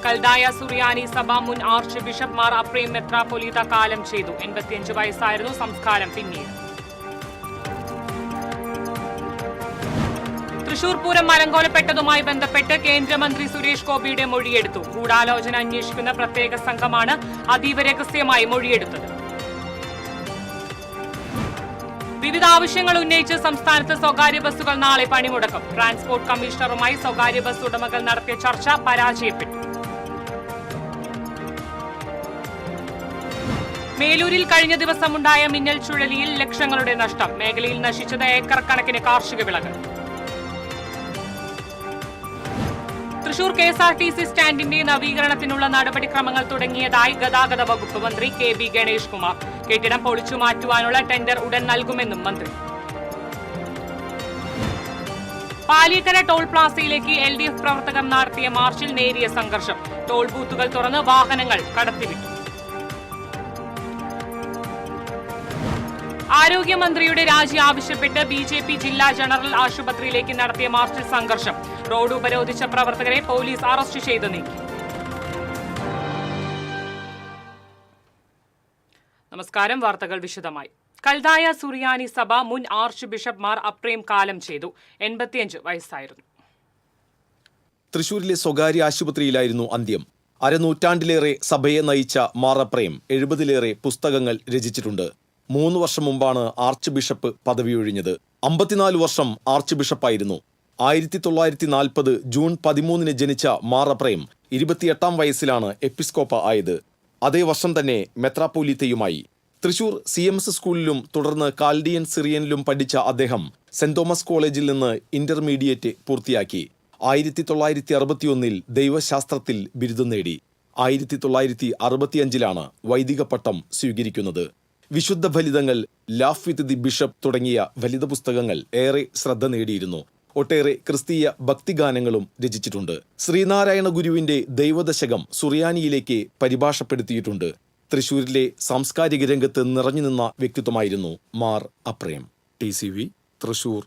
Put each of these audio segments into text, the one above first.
കൽദായ സുറിയാനി സഭ മുൻ archbishop മാർ അപ്രേം മെത്രാപ്പൊലീത്ത കാലം ചെയ്തു. 85 വയസ്സായിരുന്നു. സംസ്കാരം പിന്നീട്. തൃശൂർ പൂരം അലങ്കോലപ്പെട്ടതുമായി ബന്ധപ്പെട്ട് കേന്ദ്രമന്ത്രി സുരേഷ് ഗോപിയുടെ മൊഴിയെടുത്തു. ഗൂഢാലോചന അന്വേഷിക്കുന്ന പ്രത്യേക സംഘമാണ് അതീവ രഹസ്യമായി മൊഴിയെടുത്തത്. വിവിധ ആവശ്യങ്ങൾ ഉന്നയിച്ച് സംസ്ഥാനത്ത് സ്വകാര്യ ബസ്സുകൾ നാളെ പണിമുടക്കും. ട്രാൻസ്പോർട്ട് കമ്മീഷണറുമായി സ്വകാര്യ ബസ് ഉടമകൾ നടത്തിയ ചർച്ച പരാജയപ്പെട്ടു. മേലൂരിൽ കഴിഞ്ഞ ദിവസമുണ്ടായ മിന്നൽ ചുഴലിയിൽ ലക്ഷങ്ങളുടെ നഷ്ടം. മേഖലയിൽ നശിച്ചത് ഏക്കർ കണക്കിന് കാർഷിക വിളകൾ. തൃശൂർ KSRTC സ്റ്റാൻഡിന്റെ നവീകരണത്തിനുള്ള നടപടിക്രമങ്ങൾ തുടങ്ങിയതായി ഗതാഗത വകുപ്പ് മന്ത്രി KB ഗണേഷ് കുമാർ. കെട്ടിടം പൊളിച്ചു മാറ്റുവാനുള്ള ടെൻഡർ ഉടൻ നൽകുമെന്നും മന്ത്രി. പാലിയക്കര ടോൾ പ്ലാസയിലേക്ക് LDF പ്രവർത്തകർ നടത്തിയ മാർച്ചിൽ നേരിയ സംഘർഷം. ടോൾ ബൂത്തുകൾ തുറന്ന് വാഹനങ്ങൾ കടത്തിവിട്ടു. ആരോഗ്യമന്ത്രിയുടെ രാജി ആവശ്യപ്പെട്ട് BJP ജില്ലാ ജനറൽ ആശുപത്രിയിലേക്ക് നടത്തിയ മാർച്ചിൽ സംഘർഷം. റോഡ് ഉപരോധിച്ച പ്രവർത്തകരെ പോലീസ് അറസ്റ്റ് ചെയ്ത് നീക്കി. നമസ്കാരം. വാർത്തകൾ വിശദമായി. കൽദായ സുറിയാനി സഭ മുൻ ആർച്ച് ബിഷപ്പ് മാർ അപ്രേം കാലം ചെയ്തു. 85 വയസ്സായിരുന്നു. തൃശൂരിലെ സ്വകാര്യ ആശുപത്രിയിലായിരുന്നു അന്ത്യം. അരനൂറ്റാണ്ടിലേറെ സഭയെ നയിച്ച മാർ അപ്രേം 70-ലേറെ പുസ്തകങ്ങൾ രചിച്ചിട്ടുണ്ട്. 3 വർഷം മുമ്പാണ് ആർച്ച് ബിഷപ്പ് പദവിയൊഴിഞ്ഞത്. 54 വർഷം ആർച്ച് ബിഷപ്പായിരുന്നു. 1940 ജൂൺ 13 ജനിച്ച മാർ അപ്രേം 28-ാം വയസ്സിലാണ് എപ്പിസ്കോപ്പ ആയത്. അതേ വർഷം തന്നെ മെത്രാപ്പൊലീത്തയുമായി. തൃശൂർ CMS സ്കൂളിലും തുടർന്ന് കാൽഡിയൻ സിറിയനിലും പഠിച്ച അദ്ദേഹം സെന്റ് തോമസ് കോളേജിൽ നിന്ന് ഇന്റർമീഡിയറ്റ് പൂർത്തിയാക്കി. 1961 ദൈവശാസ്ത്രത്തിൽ ബിരുദം നേടി. 1965 വൈദിക പട്ടം സ്വീകരിക്കുന്നത്. വിശുദ്ധ ഫലിതങ്ങൾ, ലാഫ് വിത്ത് ദി ബിഷപ്പ് തുടങ്ങിയ ഫലിത പുസ്തകങ്ങൾ ഏറെ ശ്രദ്ധ നേടിയിരുന്നു. ഒട്ടേറെ ക്രിസ്തീയ ഭക്തിഗാനങ്ങളും രചിച്ചിട്ടുണ്ട്. ശ്രീനാരായണ ഗുരുവിന്റെ ദൈവദശകം സുറിയാനിയിലേക്ക് പരിഭാഷപ്പെടുത്തിയിട്ടുണ്ട്. തൃശൂരിലെ സാംസ്കാരിക രംഗത്ത് നിറഞ്ഞുനിന്ന വ്യക്തിത്വമായിരുന്നു മാർ അപ്രേം. TCV തൃശൂർ.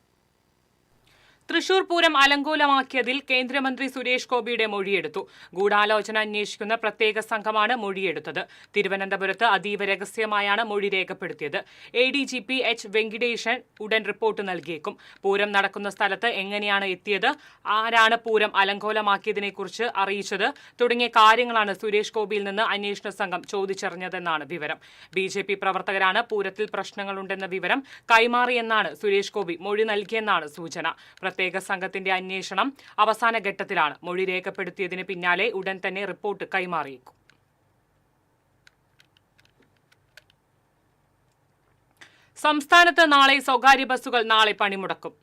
തൃശൂർ പൂരം അലങ്കോലമാക്കിയതിൽ കേന്ദ്രമന്ത്രി സുരേഷ് ഗോപിയുടെ മൊഴിയെടുത്തു. ഗൂഢാലോചന അന്വേഷിക്കുന്ന പ്രത്യേക സംഘമാണ് മൊഴിയെടുത്തത്. തിരുവനന്തപുരത്ത് അതീവ രഹസ്യമായാണ് മൊഴി രേഖപ്പെടുത്തിയത്. ADGP H വെങ്കിടേശൻ ഉടൻ റിപ്പോർട്ട് നൽകിയേക്കും. പൂരം നടക്കുന്ന സ്ഥലത്ത് എങ്ങനെയാണ് എത്തിയത്, ആരാണ് പൂരം അലങ്കോലമാക്കിയതിനെക്കുറിച്ച് അറിയിച്ചത് തുടങ്ങിയ കാര്യങ്ങളാണ് സുരേഷ് ഗോപിയിൽ നിന്ന് അന്വേഷണ സംഘം ചോദിച്ചറിഞ്ഞതെന്നാണ് വിവരം. BJP പ്രവർത്തകരാണ് പൂരത്തിൽ പ്രശ്നങ്ങളുണ്ടെന്ന വിവരം കൈമാറിയെന്നാണ് സുരേഷ് ഗോപി മൊഴി നൽകിയെന്നാണ് സൂചന. പ്രത്യേക സംഘത്തിന്റെ അന്വേഷണം അവസാന ഘട്ടത്തിലാണ്. മൊഴി രേഖപ്പെടുത്തിയതിന് പിന്നാലെ ഉടൻ തന്നെ റിപ്പോർട്ട് കൈമാറിയേക്കും. സംസ്ഥാനത്ത് നാളെ സ്വകാര്യ ബസ്സുകൾ പണിമുടക്കും.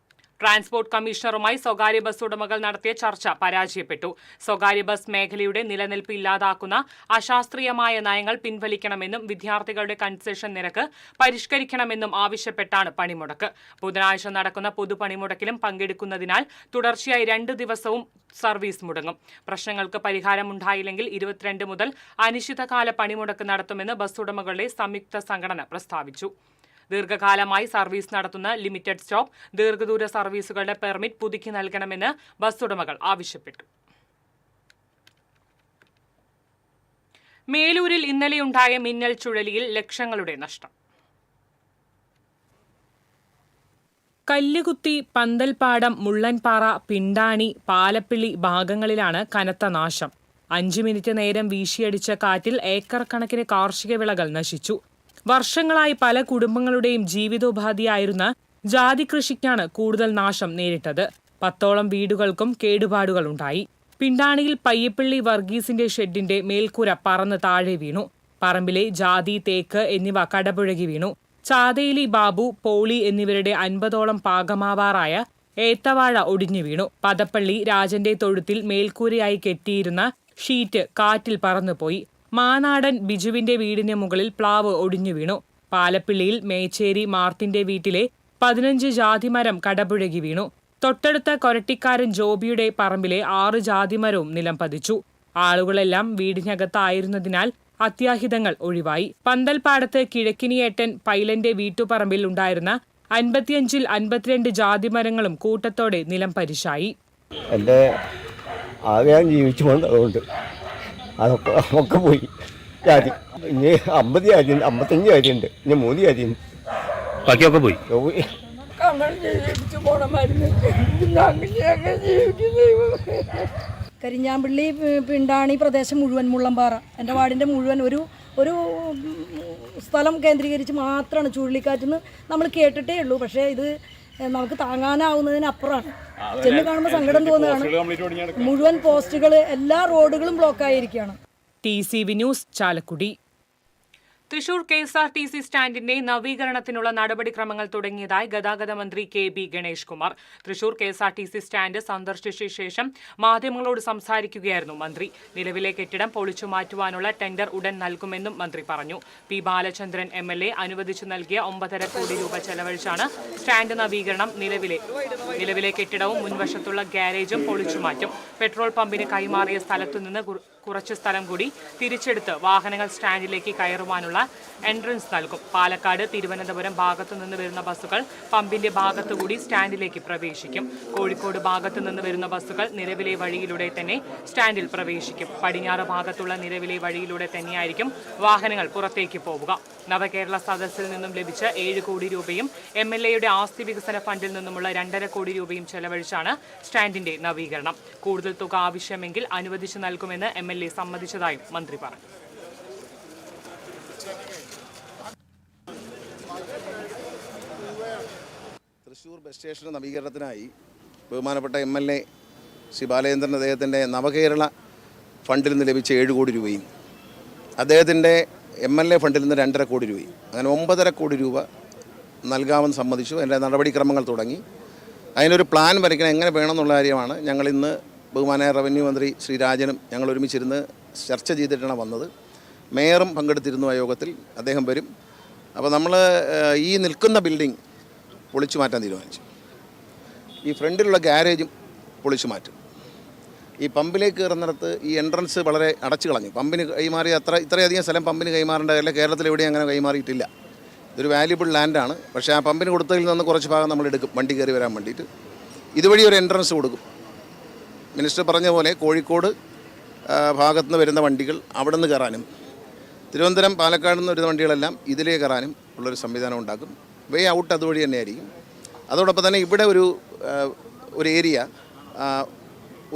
ട്രാൻസ്പോർട്ട് കമ്മീഷണറുമായി സ്വകാര്യ ബസ് ഉടമകൾ നടത്തിയ ചർച്ച പരാജയപ്പെട്ടു. സ്വകാര്യ ബസ് മേഖലയുടെ നിലനിൽപ്പ് ഇല്ലാതാക്കുന്ന അശാസ്ത്രീയമായ നയങ്ങൾ പിൻവലിക്കണമെന്നും വിദ്യാർത്ഥികളുടെ കൺസെഷൻ നിരക്ക് പരിഷ്കരിക്കണമെന്നും ആവശ്യപ്പെട്ടാണ് പണിമുടക്ക്. ബുധനാഴ്ച നടക്കുന്ന പൊതുപണിമുടക്കിലും പങ്കെടുക്കുന്നതിനാൽ തുടർച്ചയായി 2 ദിവസവും സർവീസ് മുടങ്ങും. പ്രശ്നങ്ങൾക്ക് പരിഹാരമുണ്ടായില്ലെങ്കിൽ 22 മുതൽ അനിശ്ചിതകാല പണിമുടക്ക് നടത്തുമെന്ന് ബസ് ഉടമകളുടെ സംയുക്ത സംഘടന പ്രസ്താവിച്ചു. ദീർഘകാലമായി സർവീസ് നടത്തുന്ന ലിമിറ്റഡ് സ്റ്റോപ്പ്, ദീർഘദൂര സർവീസുകളുടെ പെർമിറ്റ് പുതുക്കി നൽകണമെന്ന് ബസ് ഉടമകൾ ആവശ്യപ്പെട്ടു. മേലൂരിൽ ഇന്നലെയുണ്ടായ മിന്നൽ ചുഴലിയിൽ ലക്ഷങ്ങളുടെ നഷ്ടം. കല്ലുകുത്തി, പന്തൽപ്പാടം, മുള്ളൻപാറ, പിണ്ടാണി, പാലപ്പിള്ളി ഭാഗങ്ങളിലാണ് കനത്ത നാശം. 5 മിനിറ്റ് നേരം വീശിയടിച്ച കാറ്റിൽ ഏക്കർ കണക്കിന് കാർഷിക വിളകൾ നശിച്ചു. വർഷങ്ങളായി പല കുടുംബങ്ങളുടെയും ജീവിതോപാധിയായിരുന്ന ജാതി കൃഷിക്കാണ് കൂടുതൽ നാശം നേരിട്ടത്. 10ഓളം വീടുകൾക്കും കേടുപാടുകളുണ്ടായി. പിണ്ടാണിയിൽ പയ്യപ്പള്ളി വർഗീസിന്റെ ഷെഡിന്റെ മേൽക്കൂര പറന്ന് താഴെ വീണു. പറമ്പിലെ ജാതി, തേക്ക് എന്നിവ കടപുഴകി വീണു. ചാതയിലി ബാബു, പോളി എന്നിവരുടെ 50ഓളം പാകമാവാറായ ഏത്തവാഴ ഒടിഞ്ഞു വീണു. പദപ്പള്ളി രാജന്റെ തൊഴുത്തിൽ മേൽക്കൂരയായി കെട്ടിയിരുന്ന ഷീറ്റ് കാറ്റിൽ പറന്നുപോയി. മാനാടൻ ബിജുവിന്റെ വീടിന് മുകളിൽ പ്ലാവ് ഒടിഞ്ഞു വീണു. പാലപ്പിള്ളിയിൽ മേച്ചേരി മാർത്തിന്റെ വീട്ടിലെ 15 ജാതിമരം കടപുഴകി വീണു. തൊട്ടടുത്ത കൊരട്ടിക്കാരൻ ജോബിയുടെ പറമ്പിലെ 6 ജാതിമരവും നിലം പതിച്ചു. ആളുകളെല്ലാം വീടിനകത്തായിരുന്നതിനാൽ അത്യാഹിതങ്ങൾ ഒഴിവായി. പന്തൽപ്പാടത്ത് കിഴക്കിനിയേട്ടൻ പൈലന്റെ വീട്ടുപറമ്പിൽ ഉണ്ടായിരുന്ന 55-ൽ 52 ജാതിമരങ്ങളും കൂട്ടത്തോടെ നിലം പരിശായി. എൻ്റെ ആകെ ജീവിച്ചു പോകുന്നതുകൊണ്ട് ഒക്കെ പോയി. ജാതി ഇനി 50 ജാതിയുണ്ട്, 55 ജാതിയുണ്ട്, ഇനി 3 ജാതിയുണ്ട്. ബാക്കിയൊക്കെ പോയി. കരിഞ്ഞാമ്പള്ളി പിണ്ടാണി പ്രദേശം മുഴുവൻ മുള്ളമ്പാറ എൻ്റെ വാർഡിൻ്റെ മുഴുവൻ ഒരു സ്ഥലം കേന്ദ്രീകരിച്ച് മാത്രമാണ് ചുഴലിക്കാറ്റെന്ന് നമ്മൾ കേട്ടിട്ടേ ഉള്ളൂ. പക്ഷേ ഇത് നമുക്ക് താങ്ങാനാവുന്നതിനപ്പുറമാണ്. ചെന്ന് കാണുമ്പോൾ സങ്കടം തോന്നുകയാണ്. മുഴുവൻ പോസ്റ്റുകൾ, എല്ലാ റോഡുകളും ബ്ലോക്കായിരിക്കുകയാണ്. TCV news Chalakudy. Thrissur KSRTC സ്റ്റാൻഡിന്റെ നവീകരണത്തിനുള്ള നടപടിക്രമങ്ങൾ തുടങ്ങിയതായി ഗതാഗത മന്ത്രി KB Ganesh Kumar. Thrissur KSRTC stand സന്ദർശിച്ച ശേഷം മാധ്യമങ്ങളോട് സംസാരിക്കുകയായിരുന്നു മന്ത്രി. നിലവിലെ കെട്ടിടം പൊളിച്ചു മാറ്റുവാനുള്ള ടെൻഡർ ഉടൻ നൽകുമെന്നും മന്ത്രി പറഞ്ഞു. P. ബാലചന്ദ്രൻ MLA അനുവദിച്ചു നൽകിയ 9.5 കോടി രൂപ ചെലവഴിച്ചാണ് സ്റ്റാൻഡ് നവീകരണം. നിലവിലെ കെട്ടിടവും മുൻവശത്തുള്ള ഗ്യാരേജും പൊളിച്ചു മാറ്റും. പെട്രോൾ പമ്പിന് കൈമാറിയ സ്ഥലത്തുനിന്ന് കുറച്ച് സ്ഥലം കൂടി തിരിച്ചെടുത്ത് വാഹനങ്ങൾ സ്റ്റാൻഡിലേക്ക് കയറുവാനുള്ള എൻട്രൻസ് നൽകും. പാലക്കാട്, തിരുവനന്തപുരം ഭാഗത്തു നിന്ന് വരുന്ന ബസ്സുകൾ പമ്പിന്റെ ഭാഗത്തുകൂടി സ്റ്റാൻഡിലേക്ക് പ്രവേശിക്കും. കോഴിക്കോട് ഭാഗത്തു നിന്ന് വരുന്ന ബസ്സുകൾ നിലവിലെ വഴിയിലൂടെ തന്നെ സ്റ്റാൻഡിൽ പ്രവേശിക്കും. പടിഞ്ഞാറ് ഭാഗത്തുള്ള നിലവിലെ വഴിയിലൂടെ തന്നെയായിരിക്കും വാഹനങ്ങൾ പുറത്തേക്ക് പോവുക. നവകേരള സദസ്സിൽ നിന്നും ലഭിച്ച 7 കോടി രൂപയും MLAയുടെ ആസ്തി വികസന ഫണ്ടിൽ നിന്നുമുള്ള 2.5 കോടി രൂപയും ചെലവഴിച്ചാണ് സ്റ്റാൻഡിന്റെ നവീകരണം. കൂടുതൽ തുക ആവശ്യമെങ്കിൽ അനുവദിച്ചു നൽകുമെന്ന് MLA സമ്മതിച്ചതായും മന്ത്രി പറഞ്ഞു. തൃശ്ശൂർ ബസ് സ്റ്റേഷൻ നവീകരണത്തിനായി ബഹുമാനപ്പെട്ട MLA ശ്രീ ബാലചന്ദ്രൻ അദ്ദേഹത്തിൻ്റെ നവകേരള ഫണ്ടിൽ നിന്ന് ലഭിച്ച 7 കോടി രൂപയും അദ്ദേഹത്തിൻ്റെ MLA ഫണ്ടിൽ നിന്ന് 2.5 കോടി രൂപയും, അങ്ങനെ 9.5 കോടി രൂപ നൽകാമെന്ന് സമ്മതിച്ചു. അതിൻ്റെ നടപടിക്രമങ്ങൾ തുടങ്ങി. അതിനൊരു പ്ലാൻ വരയ്ക്കണം, എങ്ങനെ വേണമെന്നുള്ള കാര്യമാണ് ഞങ്ങളിന്ന് ബഹുമാനായ റവന്യൂ മന്ത്രി ശ്രീ രാജനും ഞങ്ങൾ ഒരുമിച്ചിരുന്ന് ചർച്ച ചെയ്തിട്ടാണ് വന്നത്. മേയറും പങ്കെടുത്തിരുന്നു ആ യോഗത്തിൽ, അദ്ദേഹം വരും. അപ്പോൾ നമ്മൾ ഈ നിൽക്കുന്ന ബിൽഡിംഗ് പൊളിച്ചു മാറ്റാൻ തീരുമാനിച്ചു. ഈ ഫ്രണ്ടിലുള്ള ഗ്യാരേജും പൊളിച്ചു മാറ്റും. ഈ പമ്പിലേക്ക് കയറുന്നിടത്ത് ഈ എൻട്രൻസ് വളരെ അടച്ചു കളഞ്ഞു. പമ്പിന് കൈമാറി ഇത്രയധികം സ്ഥലം പമ്പിന് കൈമാറേണ്ട കാര്യമില്ല. കേരളത്തിൽ എവിടെയും അങ്ങനെ കൈമാറിയിട്ടില്ല. ഇതൊരു വാല്യുബിൾ ലാൻഡാണ്. പക്ഷേ ആ പമ്പിന് കൊടുത്തതിൽ നിന്ന് കുറച്ച് ഭാഗം നമ്മൾ എടുക്കും, വണ്ടി കയറി വരാൻ വേണ്ടിയിട്ട്. ഇതുവഴി ഒരു എൻട്രൻസ് കൊടുക്കും. മിനിസ്റ്റർ പറഞ്ഞ പോലെ കോഴിക്കോട് ഭാഗത്തു നിന്ന് വരുന്ന വണ്ടികൾ അവിടെ നിന്ന് കയറാനും, തിരുവനന്തപുരം പാലക്കാട് നിന്ന് വരുന്ന വണ്ടികളെല്ലാം ഇതിലേ കയറാനും ഉള്ളൊരു സംവിധാനം ഉണ്ടാക്കും. വേ ഔട്ട് അതുവഴി തന്നെയായിരിക്കും. അതോടൊപ്പം തന്നെ ഇവിടെ ഒരു ഏരിയ,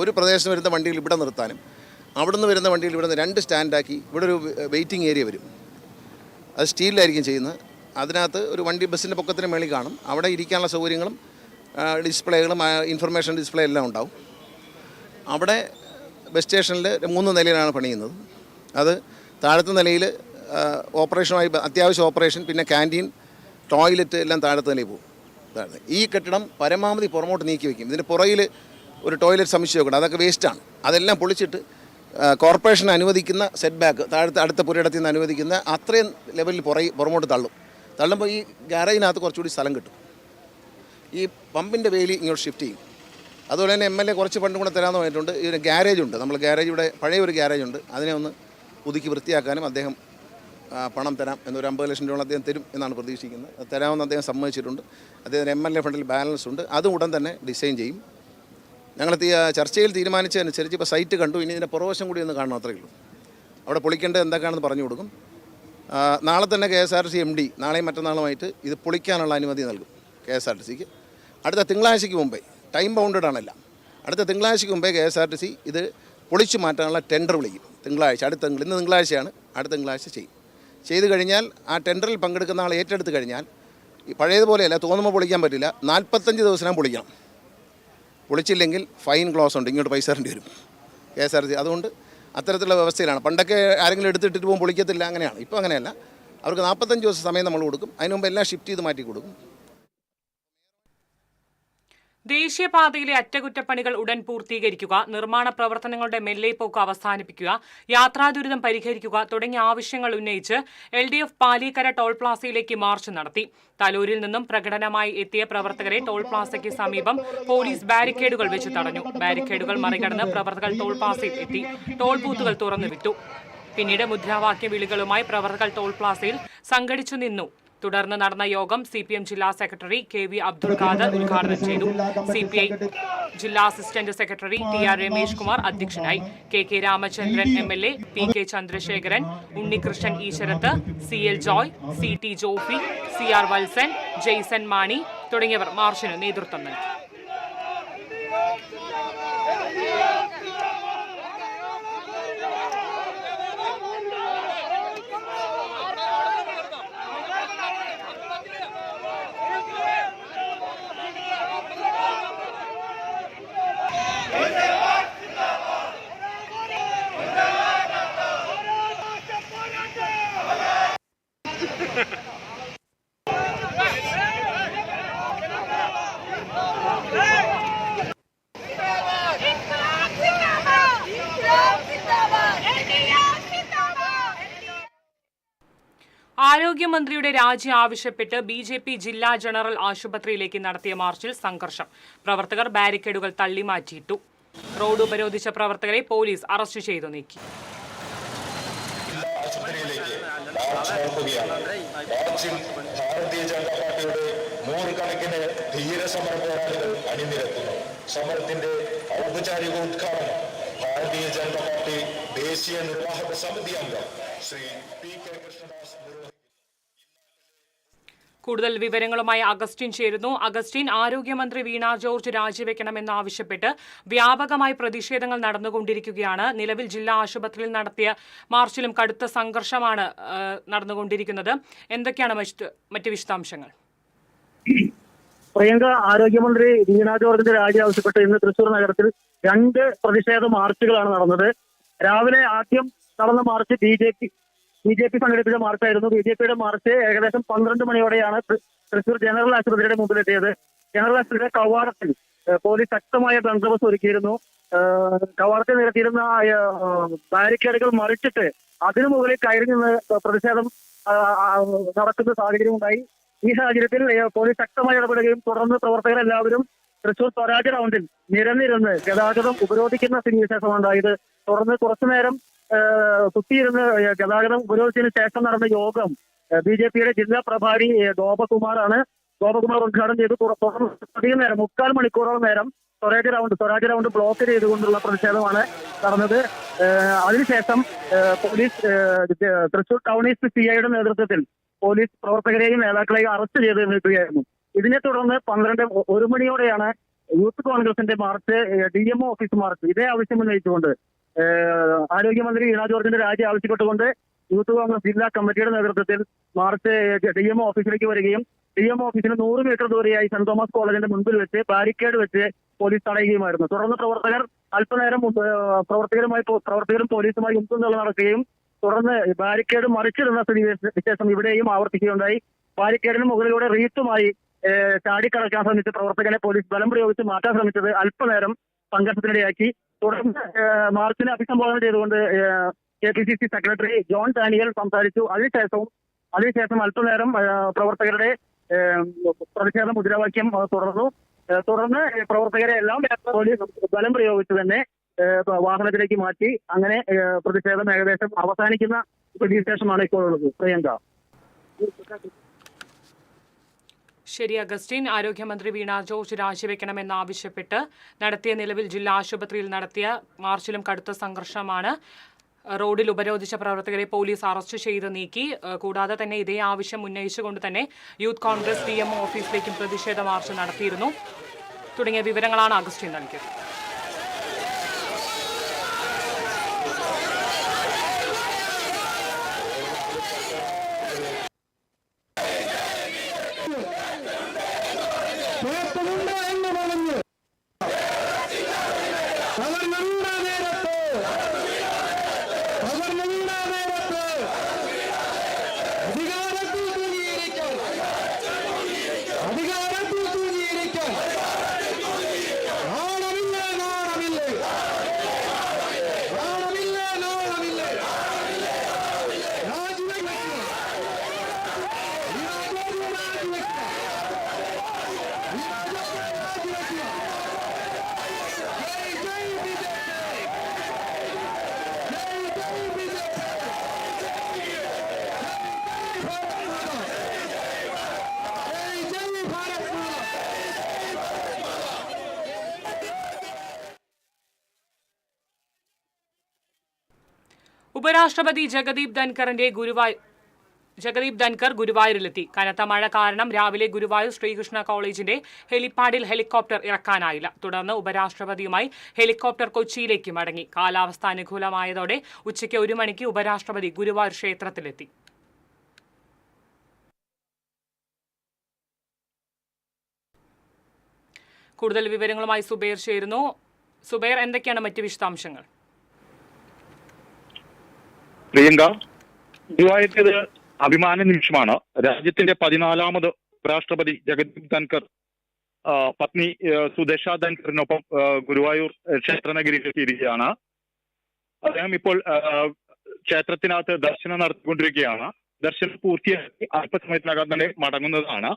ഒരു പ്രദേശത്ത് വരുന്ന വണ്ടികൾ ഇവിടെ നിർത്താനും, അവിടെ നിന്ന് വരുന്ന വണ്ടികൾ ഇവിടെ നിന്ന് 2 സ്റ്റാൻഡാക്കി ഇവിടെ ഒരു വെയിറ്റിംഗ് ഏരിയ വരും. അത് സ്റ്റീലിലായിരിക്കും ചെയ്യുന്നത്. അതിനകത്ത് ഒരു വണ്ടി ബസ്സിൻ്റെ പൊക്കത്തിന് മേളിൽ കാണും. അവിടെ ഇരിക്കാനുള്ള സൗകര്യങ്ങളും ഡിസ്പ്ലേകളും ഇൻഫർമേഷൻ ഡിസ്പ്ലേ എല്ലാം ഉണ്ടാവും. അവിടെ ബസ് സ്റ്റേഷനിൽ 3 നിലയിലാണ് പണിയുന്നത്. അത് താഴത്തെ നിലയിൽ ഓപ്പറേഷനുമായി അത്യാവശ്യം ഓപ്പറേഷൻ, പിന്നെ ക്യാൻറ്റീൻ, ടോയ്ലറ്റ് എല്ലാം താഴത്തെ നിലയിൽ പോകും. ഈ കെട്ടിടം പരമാവധി പുറമോട്ട് നീക്കി വയ്ക്കും. ഇതിൻ്റെ പുറയിൽ ഒരു ടോയ്ലറ്റ് സമുച്ചയമൊക്കെ അതൊക്കെ വേസ്റ്റാണ്. അതെല്ലാം പൊളിച്ചിട്ട് കോർപ്പറേഷൻ അനുവദിക്കുന്ന സെറ്റ് ബാക്ക്, അടുത്ത പുരയിടത്തിൽ നിന്ന് അനുവദിക്കുന്ന അത്രയും ലെവലിൽ പുറമോട്ട് തള്ളുമ്പോൾ ഈ ഗാരേജിനകത്ത് കുറച്ചുകൂടി സ്ഥലം കിട്ടും. ഈ പമ്പിൻ്റെ വേലി ഇങ്ങോട്ട് ഷിഫ്റ്റ് ചെയ്യും. അതുപോലെ തന്നെ MLA കുറച്ച് ഫണ്ട് കൂടെ തരാമെന്ന് പറഞ്ഞിട്ടുണ്ട്. ഇതിന് ഗ്യാരേജുണ്ട്, നമ്മൾ ഗ്യാരേജ് ഇവിടെ പഴയ ഒരു ഗ്യാരേജുണ്ട്, അതിനെ ഒന്ന് പുതുക്കി വൃത്തിയാക്കാനും അദ്ദേഹം പണം തരാം എന്നൊരു 50 ലക്ഷം രൂപ അദ്ദേഹം തരും എന്നാണ് പ്രതീക്ഷിക്കുന്നത്. അത് തരാമെന്ന് അദ്ദേഹം സമ്മതിച്ചിട്ടുണ്ട്. അദ്ദേഹത്തിന് MLA ഫണ്ടിൽ ബാലൻസ് ഉണ്ട്, അത് ഉടൻ തന്നെ ഡിസൈൻ ചെയ്യും. ഞങ്ങൾ ചർച്ചയിൽ തീരുമാനിച്ചതനുസരിച്ച് ഇപ്പോൾ സൈറ്റ് കണ്ടു, ഇനി ഇതിൻ്റെ പുറവശം കൂടി ഒന്ന് കാണണം, അത്രയേ ഉള്ളൂ. അവിടെ പൊളിക്കേണ്ടത് എന്തൊക്കെയാണെന്ന് പറഞ്ഞു കൊടുക്കും. നാളെ തന്നെ KSRTC MD നാളെയും മറ്റന്നാളുമായിട്ട് ഇത് പൊളിക്കാനുള്ള അനുമതി നൽകും KSRTCക്ക്. അടുത്ത തിങ്കളാഴ്ചയ്ക്ക് മുമ്പേ, ടൈം ബൗണ്ടഡ് ആണല്ല, അടുത്ത തിങ്കളാഴ്ചയ്ക്ക് മുമ്പേ KSRTC ഇത് പൊളിച്ചു മാറ്റാനുള്ള ടെൻഡർ വിളിക്കും. തിങ്കളാഴ്ച, ഇന്ന് തിങ്കളാഴ്ചയാണ്, അടുത്ത തിങ്കളാഴ്ച ചെയ്ത് കഴിഞ്ഞാൽ ആ ടെൻഡറിൽ പങ്കെടുക്കുന്ന ആൾ ഏറ്റെടുത്ത് കഴിഞ്ഞാൽ ഈ പഴയതുപോലെയല്ല, തോന്നുമ്പോൾ പൊളിക്കാൻ പറ്റില്ല, 45 ദിവസം പൊളിക്കണം. പൊളിച്ചില്ലെങ്കിൽ ഫൈൻ ക്ലോസ് ഉണ്ട്, ഇങ്ങോട്ട് പൈസ തരേണ്ടി വരും KSRTC. അതുകൊണ്ട് അത്തരത്തിലുള്ള വ്യവസ്ഥയിലാണ്. പണ്ടൊക്കെ ആരെങ്കിലും എടുത്തിട്ടിട്ട് പോകുമ്പോൾ പൊളിക്കത്തില്ല, അങ്ങനെയാണ്. ഇപ്പോൾ അങ്ങനെയല്ല, അവർക്ക് 45 ദിവസം സമയം നമ്മൾ കൊടുക്കും. അതിന് മുമ്പ് എല്ലാം ഷിഫ്റ്റ് ചെയ്ത് മാറ്റി കൊടുക്കും. ദേശീയപാതയിലെ അറ്റകുറ്റപ്പണികൾ ഉടൻ പൂർത്തീകരിക്കുക, നിർമ്മാണ പ്രവർത്തനങ്ങളുടെ മെല്ലെപ്പോക്ക് അവസാനിപ്പിക്കുക, യാത്രാദുരിതം പരിഹരിക്കുക തുടങ്ങിയ ആവശ്യങ്ങൾ ഉന്നയിച്ച് LDF പാലീക്കര ടോൾ പ്ലാസയിലേക്ക് മാർച്ച് നടത്തി. തലൂരിൽ നിന്നും പ്രകടനമായി എത്തിയ പ്രവർത്തകരെ ടോൾ പ്ലാസയ്ക്ക് സമീപം പോലീസ് ബാരിക്കേഡുകൾ വെച്ച് തടഞ്ഞു. ബാരിക്കേഡുകൾ മറികടന്ന് പ്രവർത്തകർ ടോൾ പ്ലാസയിൽ എത്തി. ടോൾ ബൂത്തുകൾ തുറന്നുവിട്ടു. പിന്നീട് മുദ്രാവാക്യ വിളികളുമായി പ്രവർത്തകർ ടോൾ പ്ലാസയിൽ സംഘടിച്ചു നിന്നു. തുടർന്ന് നടന്ന യോഗം CPM ജില്ലാ സെക്രട്ടറി KV അബ്ദുൾ ഖാദർ ഉദ്ഘാടനം ചെയ്തു. CPI ജില്ലാ assistant secretary TR Ramesh Kumar അധ്യക്ഷനായി. KK Ramachandran MLA, PK Chandrasekharan, Unnikrishnan Easwarath, CL Joy, CT Jofy, CR Valsan, Jaison Mani തുടങ്ങിയവർ മാർച്ചിന് നേതൃത്വം നൽകി. ആരോഗ്യമന്ത്രിയുടെ രാജി ആവശ്യപ്പെട്ട് BJP ജില്ലാ ജനറൽ ആശുപത്രിയിലേക്ക് നടത്തിയ മാർച്ചിൽ സംഘർഷം. പ്രവർത്തകർ ബാരിക്കേഡുകൾ തള്ളിമാറ്റിയിട്ടു. റോഡ് ഉപരോധിച്ച പ്രവർത്തകരെ പോലീസ് അറസ്റ്റ് ചെയ്തു നീക്കി. ഭാരതീയ ജനതാ പാർട്ടിയുടെ നൂറുകണക്കിന് ധീരസമര പോരാളികൾ അണിനിരത്തുന്നു. സമരത്തിന്റെ ഔപചാരിക ഉദ്ഘാടനം ഭാരതീയ ജനതാ പാർട്ടി ദേശീയ നിർവാഹക സമിതി അംഗം ശ്രീ PK കൃഷ്ണദാസ് നിർവഹിച്ചു. കൂടുതൽ വിവരങ്ങളുമായി അഗസ്റ്റിൻ ചേരുന്നു. അഗസ്റ്റിൻ, ആരോഗ്യമന്ത്രി വീണ ജോർജ് രാജിവെക്കണമെന്നാവശ്യപ്പെട്ട് വ്യാപകമായി പ്രതിഷേധങ്ങൾ നടന്നുകൊണ്ടിരിക്കുകയാണ്. നിലവിൽ ജില്ലാ ആശുപത്രിയിൽ നടത്തിയ മാർച്ചിലും കടുത്ത സംഘർഷമാണ് നടന്നുകൊണ്ടിരിക്കുന്നത്. എന്തൊക്കെയാണ് മറ്റ് വിശദാംശങ്ങൾ? പ്രിയങ്ക, ആരോഗ്യമന്ത്രി വീണ ജോർജിന്റെ രാജി ആവശ്യപ്പെട്ട് ഇന്ന് തൃശൂർ നഗരത്തിൽ 2 പ്രതിഷേധ മാർച്ചുകളാണ് നടന്നത്. രാവിലെ ആദ്യം നടന്ന മാർച്ച് BJP സംഘടിപ്പിച്ച മാർച്ചായിരുന്നു. BJPയുടെ മാർച്ച് ഏകദേശം 12 മണിയോടെയാണ് തൃശൂർ ജനറൽ ആശുപത്രിയുടെ മുമ്പിലെത്തിയത്. ജനറൽ ആശുപത്രിയുടെ കവാടത്തിൽ പോലീസ് ശക്തമായ ബന്ദോബസ്ത് ഒരുക്കിയിരുന്നു. കവാടത്തിൽ നിരത്തിയിരുന്ന ബാരിക്കേഡുകൾ മറിച്ചിട്ട് അതിനു മുകളിൽ കയറി നിന്ന് പ്രതിഷേധം നടക്കുന്ന സാഹചര്യമുണ്ടായി. ഈ സാഹചര്യത്തിൽ പോലീസ് ശക്തമായി ഇടപെടുകയും തുടർന്ന് പ്രവർത്തകരെല്ലാവരും തൃശൂർ സ്വരാജ് റൗണ്ടിൽ നിരന്നിരുന്ന് ഗതാഗതം ഉപരോധിക്കുന്ന സ്ഥിതിവിശേഷമുണ്ടായത്. തുടർന്ന് കുറച്ചുനേരം കുത്തിയിരുന്ന് ഗതാഗതം ഉപരോധിച്ചതിന് ശേഷം നടന്ന യോഗം BJPയുടെ ജില്ലാ പ്രഭാരി ഗോപകുമാർ ഉദ്ഘാടനം ചെയ്തു. തുടർന്ന് അധികം നേരം 3/4 മണിക്കൂറോളം നേരം സ്വരാജ് റൗണ്ട് ബ്ലോക്ക് ചെയ്തുകൊണ്ടുള്ള പ്രതിഷേധമാണ് നടന്നത്. അതിനുശേഷം പോലീസ് തൃശൂർ ടൗൺ ഈസ്റ്റ് CIയുടെ നേതൃത്വത്തിൽ പോലീസ് പ്രവർത്തകരെയും നേതാക്കളെയും അറസ്റ്റ് ചെയ്ത് നിൽക്കുകയായിരുന്നു. ഇതിനെ തുടർന്ന് 1 മണിയോടെയാണ് യൂത്ത് കോൺഗ്രസിന്റെ മാർച്ച്, DMO ഓഫീസ് മാർച്ച്. ഇതേ ആവശ്യം ഉന്നയിച്ചുകൊണ്ട് ആരോഗ്യമന്ത്രി വീണ ജോർജിന്റെ രാജി ആവശ്യപ്പെട്ടുകൊണ്ട് യൂത്ത് കോൺഗ്രസ് ജില്ലാ കമ്മിറ്റിയുടെ നേതൃത്വത്തിൽ മാർച്ച് DMO ഓഫീസിലേക്ക് വരികയും DMO ഓഫീസിന് 100 മീറ്റർ ദൂരെയായി സെന്റ് തോമസ് കോളേജിന്റെ മുൻപിൽ വെച്ച് ബാരിക്കേഡ് വെച്ച് പോലീസ് തടയുകയുമായിരുന്നു. തുടർന്ന് പ്രവർത്തകർ അല്പനേരം പ്രവർത്തകരും പോലീസുമായി ഉന്തുന്നകൾ നടക്കുകയും തുടർന്ന് ബാരിക്കേഡ് മറിച്ചിടുന്ന സ്ഥിതിവിശേഷം ഇവിടെയും ആവർത്തിക്കുകയുണ്ടായി. ബാരിക്കേഡിന് മുകളിലൂടെ റീത്തുമായി ചാടിക്കടക്കാൻ ശ്രമിച്ച പ്രവർത്തകനെ പോലീസ് ബലം പ്രയോഗിച്ച് മാറ്റാൻ ശ്രമിച്ചത് അല്പനേരം സംഘർഷത്തിനിടയാക്കി. തുടർന്ന് മാർച്ചിനെ അഭിസംബോധന ചെയ്തുകൊണ്ട് KPCC സെക്രട്ടറി ജോൺ ഡാനിയൽ സംസാരിച്ചു. അതിനുശേഷം അല്പനേരം പ്രവർത്തകരുടെ പ്രതിഷേധ മുദ്രാവാക്യം തുടർന്ന് പ്രവർത്തകരെ എല്ലാം പോലീസ് ബലം പ്രയോഗിച്ചു തന്നെ വാഹനത്തിലേക്ക് മാറ്റി. അങ്ങനെ പ്രതിഷേധം ഏകദേശം അവസാനിക്കുന്ന സ്ഥിതിവിശേഷമാണ് ഇപ്പോൾ ഉള്ളത്. പ്രിയങ്ക. ശരി അഗസ്റ്റിൻ, ആരോഗ്യമന്ത്രി വീണ ജോർജ് രാജിവെക്കണമെന്നാവശ്യപ്പെട്ട് നിലവിൽ ജില്ലാ ആശുപത്രിയിൽ നടത്തിയ മാർച്ചിലും കടുത്ത സംഘർഷമാണ്. റോഡിൽ ഉപരോധിച്ച പ്രവർത്തകരെ പോലീസ് അറസ്റ്റ് ചെയ്ത് നീക്കി. കൂടാതെ തന്നെ ഇതേ ആവശ്യം ഉന്നയിച്ചുകൊണ്ട് തന്നെ യൂത്ത് കോൺഗ്രസ് DMO ഓഫീസിലേക്കും പ്രതിഷേധ മാർച്ച് നടത്തിയിരുന്നു. തുടങ്ങിയ വിവരങ്ങളാണ് അഗസ്റ്റിൻ നൽകിയത്. ഉപരാഷ്ട്രപതി ജഗദീപ് ധൻകർ ഗുരുവായൂരിലെത്തി. കനത്ത മഴ കാരണം രാവിലെ ഗുരുവായൂർ ശ്രീകൃഷ്ണ കോളേജിന്റെ ഹെലിപ്പാഡിൽ ഹെലികോപ്റ്റർ ഇറക്കാനായില്ല. തുടർന്ന് ഉപരാഷ്ട്രപതിയുമായി ഹെലികോപ്റ്റർ കൊച്ചിയിലേക്ക് മടങ്ങി. കാലാവസ്ഥ അനുകൂലമായതോടെ ഉച്ചയ്ക്ക് 1 മണിക്ക് ഉപരാഷ്ട്രപതി ഗുരുവായൂർ ക്ഷേത്രത്തിലെത്തി. കൂടുതൽ വിവരങ്ങളുമായി സുബൈർ ചേരുന്നു. സുബൈർ, എന്തൊക്കെയാണ് മറ്റ് വിശദാംശങ്ങൾ? പ്രിയങ്ക, ഗുരുവായൂരിലേത് അഭിമാന നിമിഷമാണ്. രാജ്യത്തിന്റെ 14ാമത് ഉപരാഷ്ട്രപതി ജഗദീപ് ധൻകർ പത്നി സുദേശ ധൻകറിനൊപ്പം ഗുരുവായൂർ ക്ഷേത്രനഗരിയിലെത്തിയിരിക്കുകയാണ്. അദ്ദേഹം ഇപ്പോൾ ക്ഷേത്രത്തിനകത്ത് ദർശനം നടത്തിക്കൊണ്ടിരിക്കുകയാണ്. ദർശനം പൂർത്തിയാക്കി അല്പസമയത്തിനകം തന്നെ മടങ്ങുന്നതാണ്.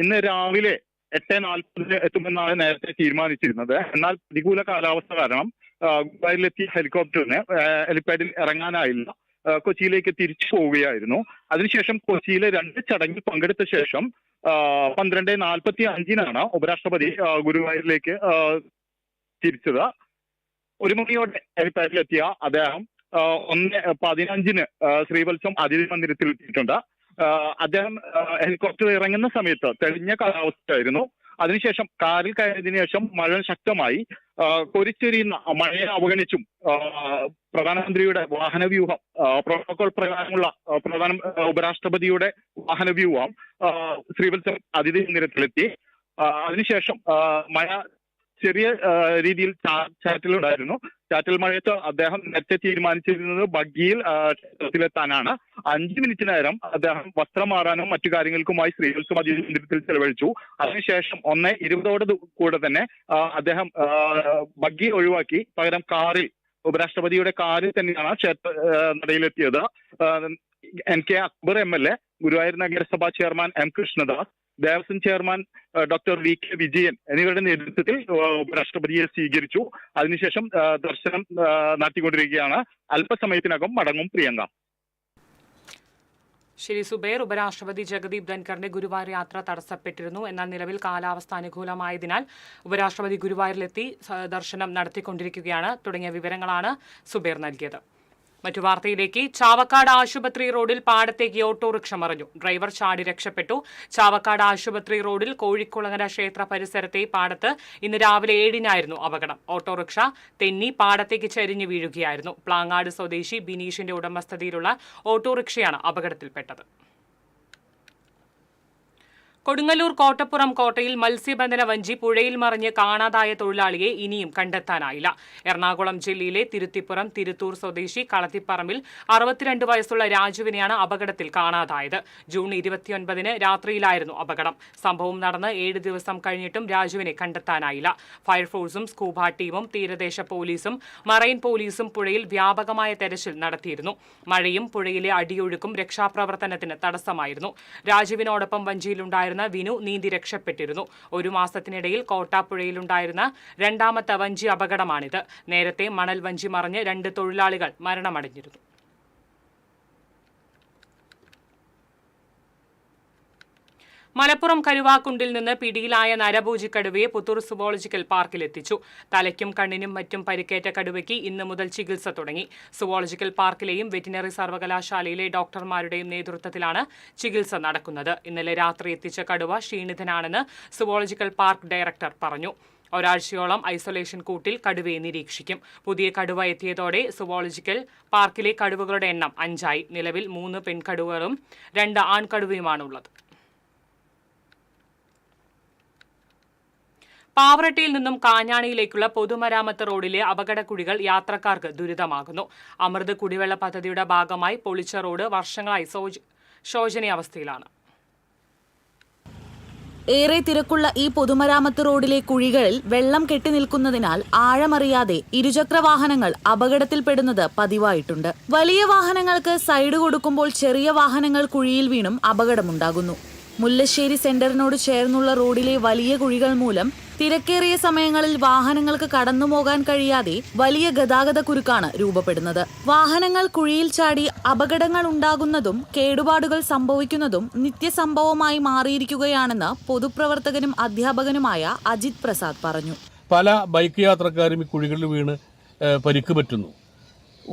ഇന്ന് രാവിലെ 8:40 എത്തുമെന്നാണ് നേരത്തെ തീരുമാനിച്ചിരുന്നത്. എന്നാൽ പ്രതികൂല കാലാവസ്ഥ കാരണം ഗുരുവായൂരിലെത്തിയ ഹെലികോപ്റ്ററിന് ഹെലിപ്പാഡിൽ ഇറങ്ങാനായില്ല. കൊച്ചിയിലേക്ക് തിരിച്ചു പോവുകയായിരുന്നു. അതിനുശേഷം കൊച്ചിയിലെ 2 ചടങ്ങിൽ പങ്കെടുത്ത ശേഷം 12:45 ഉപരാഷ്ട്രപതി ഗുരുവായൂരിലേക്ക് തിരിച്ചത്. 1 മണിയോടെ ഹെലിപ്പാഡിലെത്തിയ അദ്ദേഹം 1:15 ശ്രീവത്സം അതിഥി മന്ദിരത്തിൽ എത്തിയിട്ടുണ്ട്. അദ്ദേഹം ഹെലികോപ്റ്റർ ഇറങ്ങുന്ന സമയത്ത് തെളിഞ്ഞ കാലാവസ്ഥയായിരുന്നു. അതിനുശേഷം കാറിൽ കയറിയതിനു ശേഷം മഴ ശക്തമായി. കൊരിച്ചൊരിയുന്ന മഴയെ അവഗണിച്ചും പ്രധാനമന്ത്രിയുടെ വാഹനവ്യൂഹം, പ്രോട്ടോകോൾ പ്രകാരമുള്ള ഉപരാഷ്ട്രപതിയുടെ വാഹനവ്യൂഹം ശ്രീവത്സം അതിഥി മന്ദിരത്തിലെത്തി. അതിനുശേഷം മഴ ചെറിയ രീതിയിൽ ചാറ്റലുണ്ടായിരുന്നു. ചാറ്റൽ മഴയത്ത് അദ്ദേഹം നേരത്തെ തീരുമാനിച്ചിരുന്നത് ബഗ്ഗിയിൽ ക്ഷേത്രത്തിലെത്താനാണ്. 5 മിനിറ്റ് നേരം അദ്ദേഹം വസ്ത്രം മാറാനും മറ്റു കാര്യങ്ങൾക്കുമായി ശ്രീവത്സം അതിഥി മന്ദിരത്തിൽ ചെലവഴിച്ചു. അതിനുശേഷം 1:20 കൂടെ തന്നെ അദ്ദേഹം ബഗ്ഗി ഒഴിവാക്കി പകരം കാറിൽ, ഉപരാഷ്ട്രപതിയുടെ കാറിൽ തന്നെയാണ് ക്ഷേത്ര നടയിലെത്തിയത്. NK അക്ബർ MLA, ഗുരുവായൂർ നഗരസഭാ chairman M Krishnadas, Devaswom chairman doctor VK Vijayan എന്നിവരുടെ നേതൃത്വത്തിൽ ഉപരാഷ്ട്രപതിയെ സ്വീകരിച്ചു. അതിനുശേഷം ദർശനം നടത്തിക്കൊണ്ടിരിക്കുകയാണ്. അല്പസമയത്തിനകം മടങ്ങും. പ്രിയങ്ക. ശരി സുബൈർ, ഉപരാഷ്ട്രപതി ജഗദീപ് ധൻകറിന്റെ ഗുരുവായൂർ യാത്ര തടസ്സപ്പെട്ടിരുന്നു. എന്നാൽ നിലവിൽ കാലാവസ്ഥ അനുകൂലമായതിനാൽ ഉപരാഷ്ട്രപതി ഗുരുവായൂരിലെത്തി ദർശനം നടത്തിക്കൊണ്ടിരിക്കുകയാണ്. തുടങ്ങിയ വിവരങ്ങളാണ് സുബൈർ നൽകിയത്. മറ്റു വാർത്തയിലേക്ക്. ചാവക്കാട് ആശുപത്രി റോഡിൽ പാടത്തേക്ക് ഓട്ടോറിക്ഷ മറിഞ്ഞു. ഡ്രൈവർ ചാടി രക്ഷപ്പെട്ടു. ചാവക്കാട് ആശുപത്രി റോഡിൽ കോഴിക്കുളങ്ങര ക്ഷേത്ര പരിസരത്തെ പാടത്ത് ഇന്ന് രാവിലെ 7-നായിരുന്നു അപകടം. ഓട്ടോറിക്ഷ തെന്നി പാടത്തേക്ക് ചരിഞ്ഞു വീഴുകയായിരുന്നു. പ്ലാങ്ങാട് സ്വദേശി ബിനീഷിന്റെ ഉടമസ്ഥതയിലുള്ള ഓട്ടോറിക്ഷയാണ് അപകടത്തിൽപ്പെട്ടത്. കൊടുങ്ങല്ലൂർ കോട്ടപ്പുറം കോട്ടയിൽ മത്സ്യബന്ധന വഞ്ചി പുഴയിൽ മറിഞ്ഞ് കാണാതായ തൊഴിലാളിയെ ഇനിയും കണ്ടെത്താനായില്ല. എറണാകുളം ജില്ലയിലെ തിരുത്തിപ്പുറം തിരുത്തൂർ സ്വദേശി കളത്തിപ്പറമ്പിൽ 62 വയസ്സുള്ള രാജുവിനെയാണ് അപകടത്തിൽ കാണാതായത്. ജൂൺ 29 രാത്രിയിലായിരുന്നു അപകടം. സംഭവം നടന്ന് 7 ദിവസം കഴിഞ്ഞിട്ടും രാജുവിനെ കണ്ടെത്താനായില്ല. ഫയർഫോഴ്സും സ്കൂബ ടീമും തീരദേശ പോലീസും മറൈൻ പോലീസും പുഴയിൽ വ്യാപകമായ തെരച്ചിൽ നടത്തിയിരുന്നു. മഴയും പുഴയിലെ അടിയൊഴുക്കും രക്ഷാപ്രവർത്തനത്തിന് തടസ്സമായിരുന്നു. രാജുവിനോടൊപ്പം വഞ്ചിയിലുണ്ടായിരുന്ന വിനു നീന്തി രക്ഷപ്പെട്ടിരുന്നു. 1 മാസത്തിനിടയിൽ കോട്ടാപ്പുഴയിലുണ്ടായിരുന്ന 2ാമത്തെ വഞ്ചി അപകടമാണിത്. നേരത്തെ മണൽ വഞ്ചി മറിഞ്ഞ് 2 തൊഴിലാളികൾ മരണമടഞ്ഞിരുന്നു. മലപ്പുറം കരുവാക്കുണ്ടിൽ നിന്ന് പിടിയിലായ നരഭോജി കടുവയെ പുത്തൂർ സുവോളജിക്കൽ പാർക്കിലെത്തിച്ചു. തലയ്ക്കും കണ്ണിനും മറ്റും പരിക്കേറ്റ കടുവയ്ക്ക് ഇന്ന് മുതൽ ചികിത്സ തുടങ്ങി. സുവോളജിക്കൽ പാർക്കിലെയും വെറ്റിനറി സർവകലാശാലയിലെ ഡോക്ടർമാരുടെയും നേതൃത്വത്തിലാണ് ചികിത്സ നടക്കുന്നത്. ഇന്നലെ രാത്രി എത്തിച്ച കടുവ ക്ഷീണിതനാണെന്ന് സുവോളജിക്കൽ പാർക്ക് ഡയറക്ടർ പറഞ്ഞു. ഒരാഴ്ചയോളം ഐസൊലേഷൻ കൂട്ടിൽ കടുവയെ നിരീക്ഷിക്കും. പുതിയ കടുവ എത്തിയതോടെ സുവോളജിക്കൽ പാർക്കിലെ കടുവകളുടെ എണ്ണം 5ആയി. നിലവിൽ 3 പെൺകടുവകളും 2 ആൺകടുവയുമാണുള്ളത്. പാവറട്ടിയിൽ നിന്നും കാഞ്ഞാണിയിലേക്കുള്ള പൊതുമരാമത്ത് റോഡിലെ അപകടക്കുഴികൾ യാത്രക്കാർക്ക് ദുരിതമാകുന്നു. അമൃത് കുടിവെള്ള പദ്ധതിയുടെ ഭാഗമായി പൊളിച്ച റോഡ് വർഷങ്ങളായി ശോചനീയാവസ്ഥയിലാണ്. ഏറെ തിരക്കുള്ള ഈ പൊതുമരാമത്ത് റോഡിലെ കുഴികളിൽ വെള്ളം കെട്ടിനിൽക്കുന്നതിനാൽ ആഴമറിയാതെ ഇരുചക്രവാഹനങ്ങൾ അപകടത്തിൽപ്പെടുന്നത് പതിവായിട്ടുണ്ട്. വലിയ വാഹനങ്ങൾക്ക് സൈഡ് കൊടുക്കുമ്പോൾ ചെറിയ വാഹനങ്ങൾ കുഴിയിൽ വീണും അപകടമുണ്ടാകുന്നു. മുല്ലശ്ശേരി സെന്ററിനോട് ചേർന്നുള്ള റോഡിലെ വലിയ കുഴികൾ മൂലം തിരക്കേറിയ സമയങ്ങളിൽ വാഹനങ്ങൾക്ക് കടന്നുപോകാൻ കഴിയാതെ വലിയ ഗതാഗത കുരുക്കാണ് രൂപപ്പെടുന്നത്. വാഹനങ്ങൾ കുഴിയിൽ ചാടി അപകടങ്ങൾ ഉണ്ടാകുന്നതും കേടുപാടുകൾ സംഭവിക്കുന്നതും നിത്യസംഭവമായി മാറിയിരിക്കുകയാണെന്ന് പൊതുപ്രവർത്തകനും അധ്യാപകനുമായ അജിത് പ്രസാദ് പറഞ്ഞു. പല ബൈക്ക് യാത്രക്കാരും ഈ കുഴികളിൽ വീണ് പരിക്ക് പറ്റുന്നു.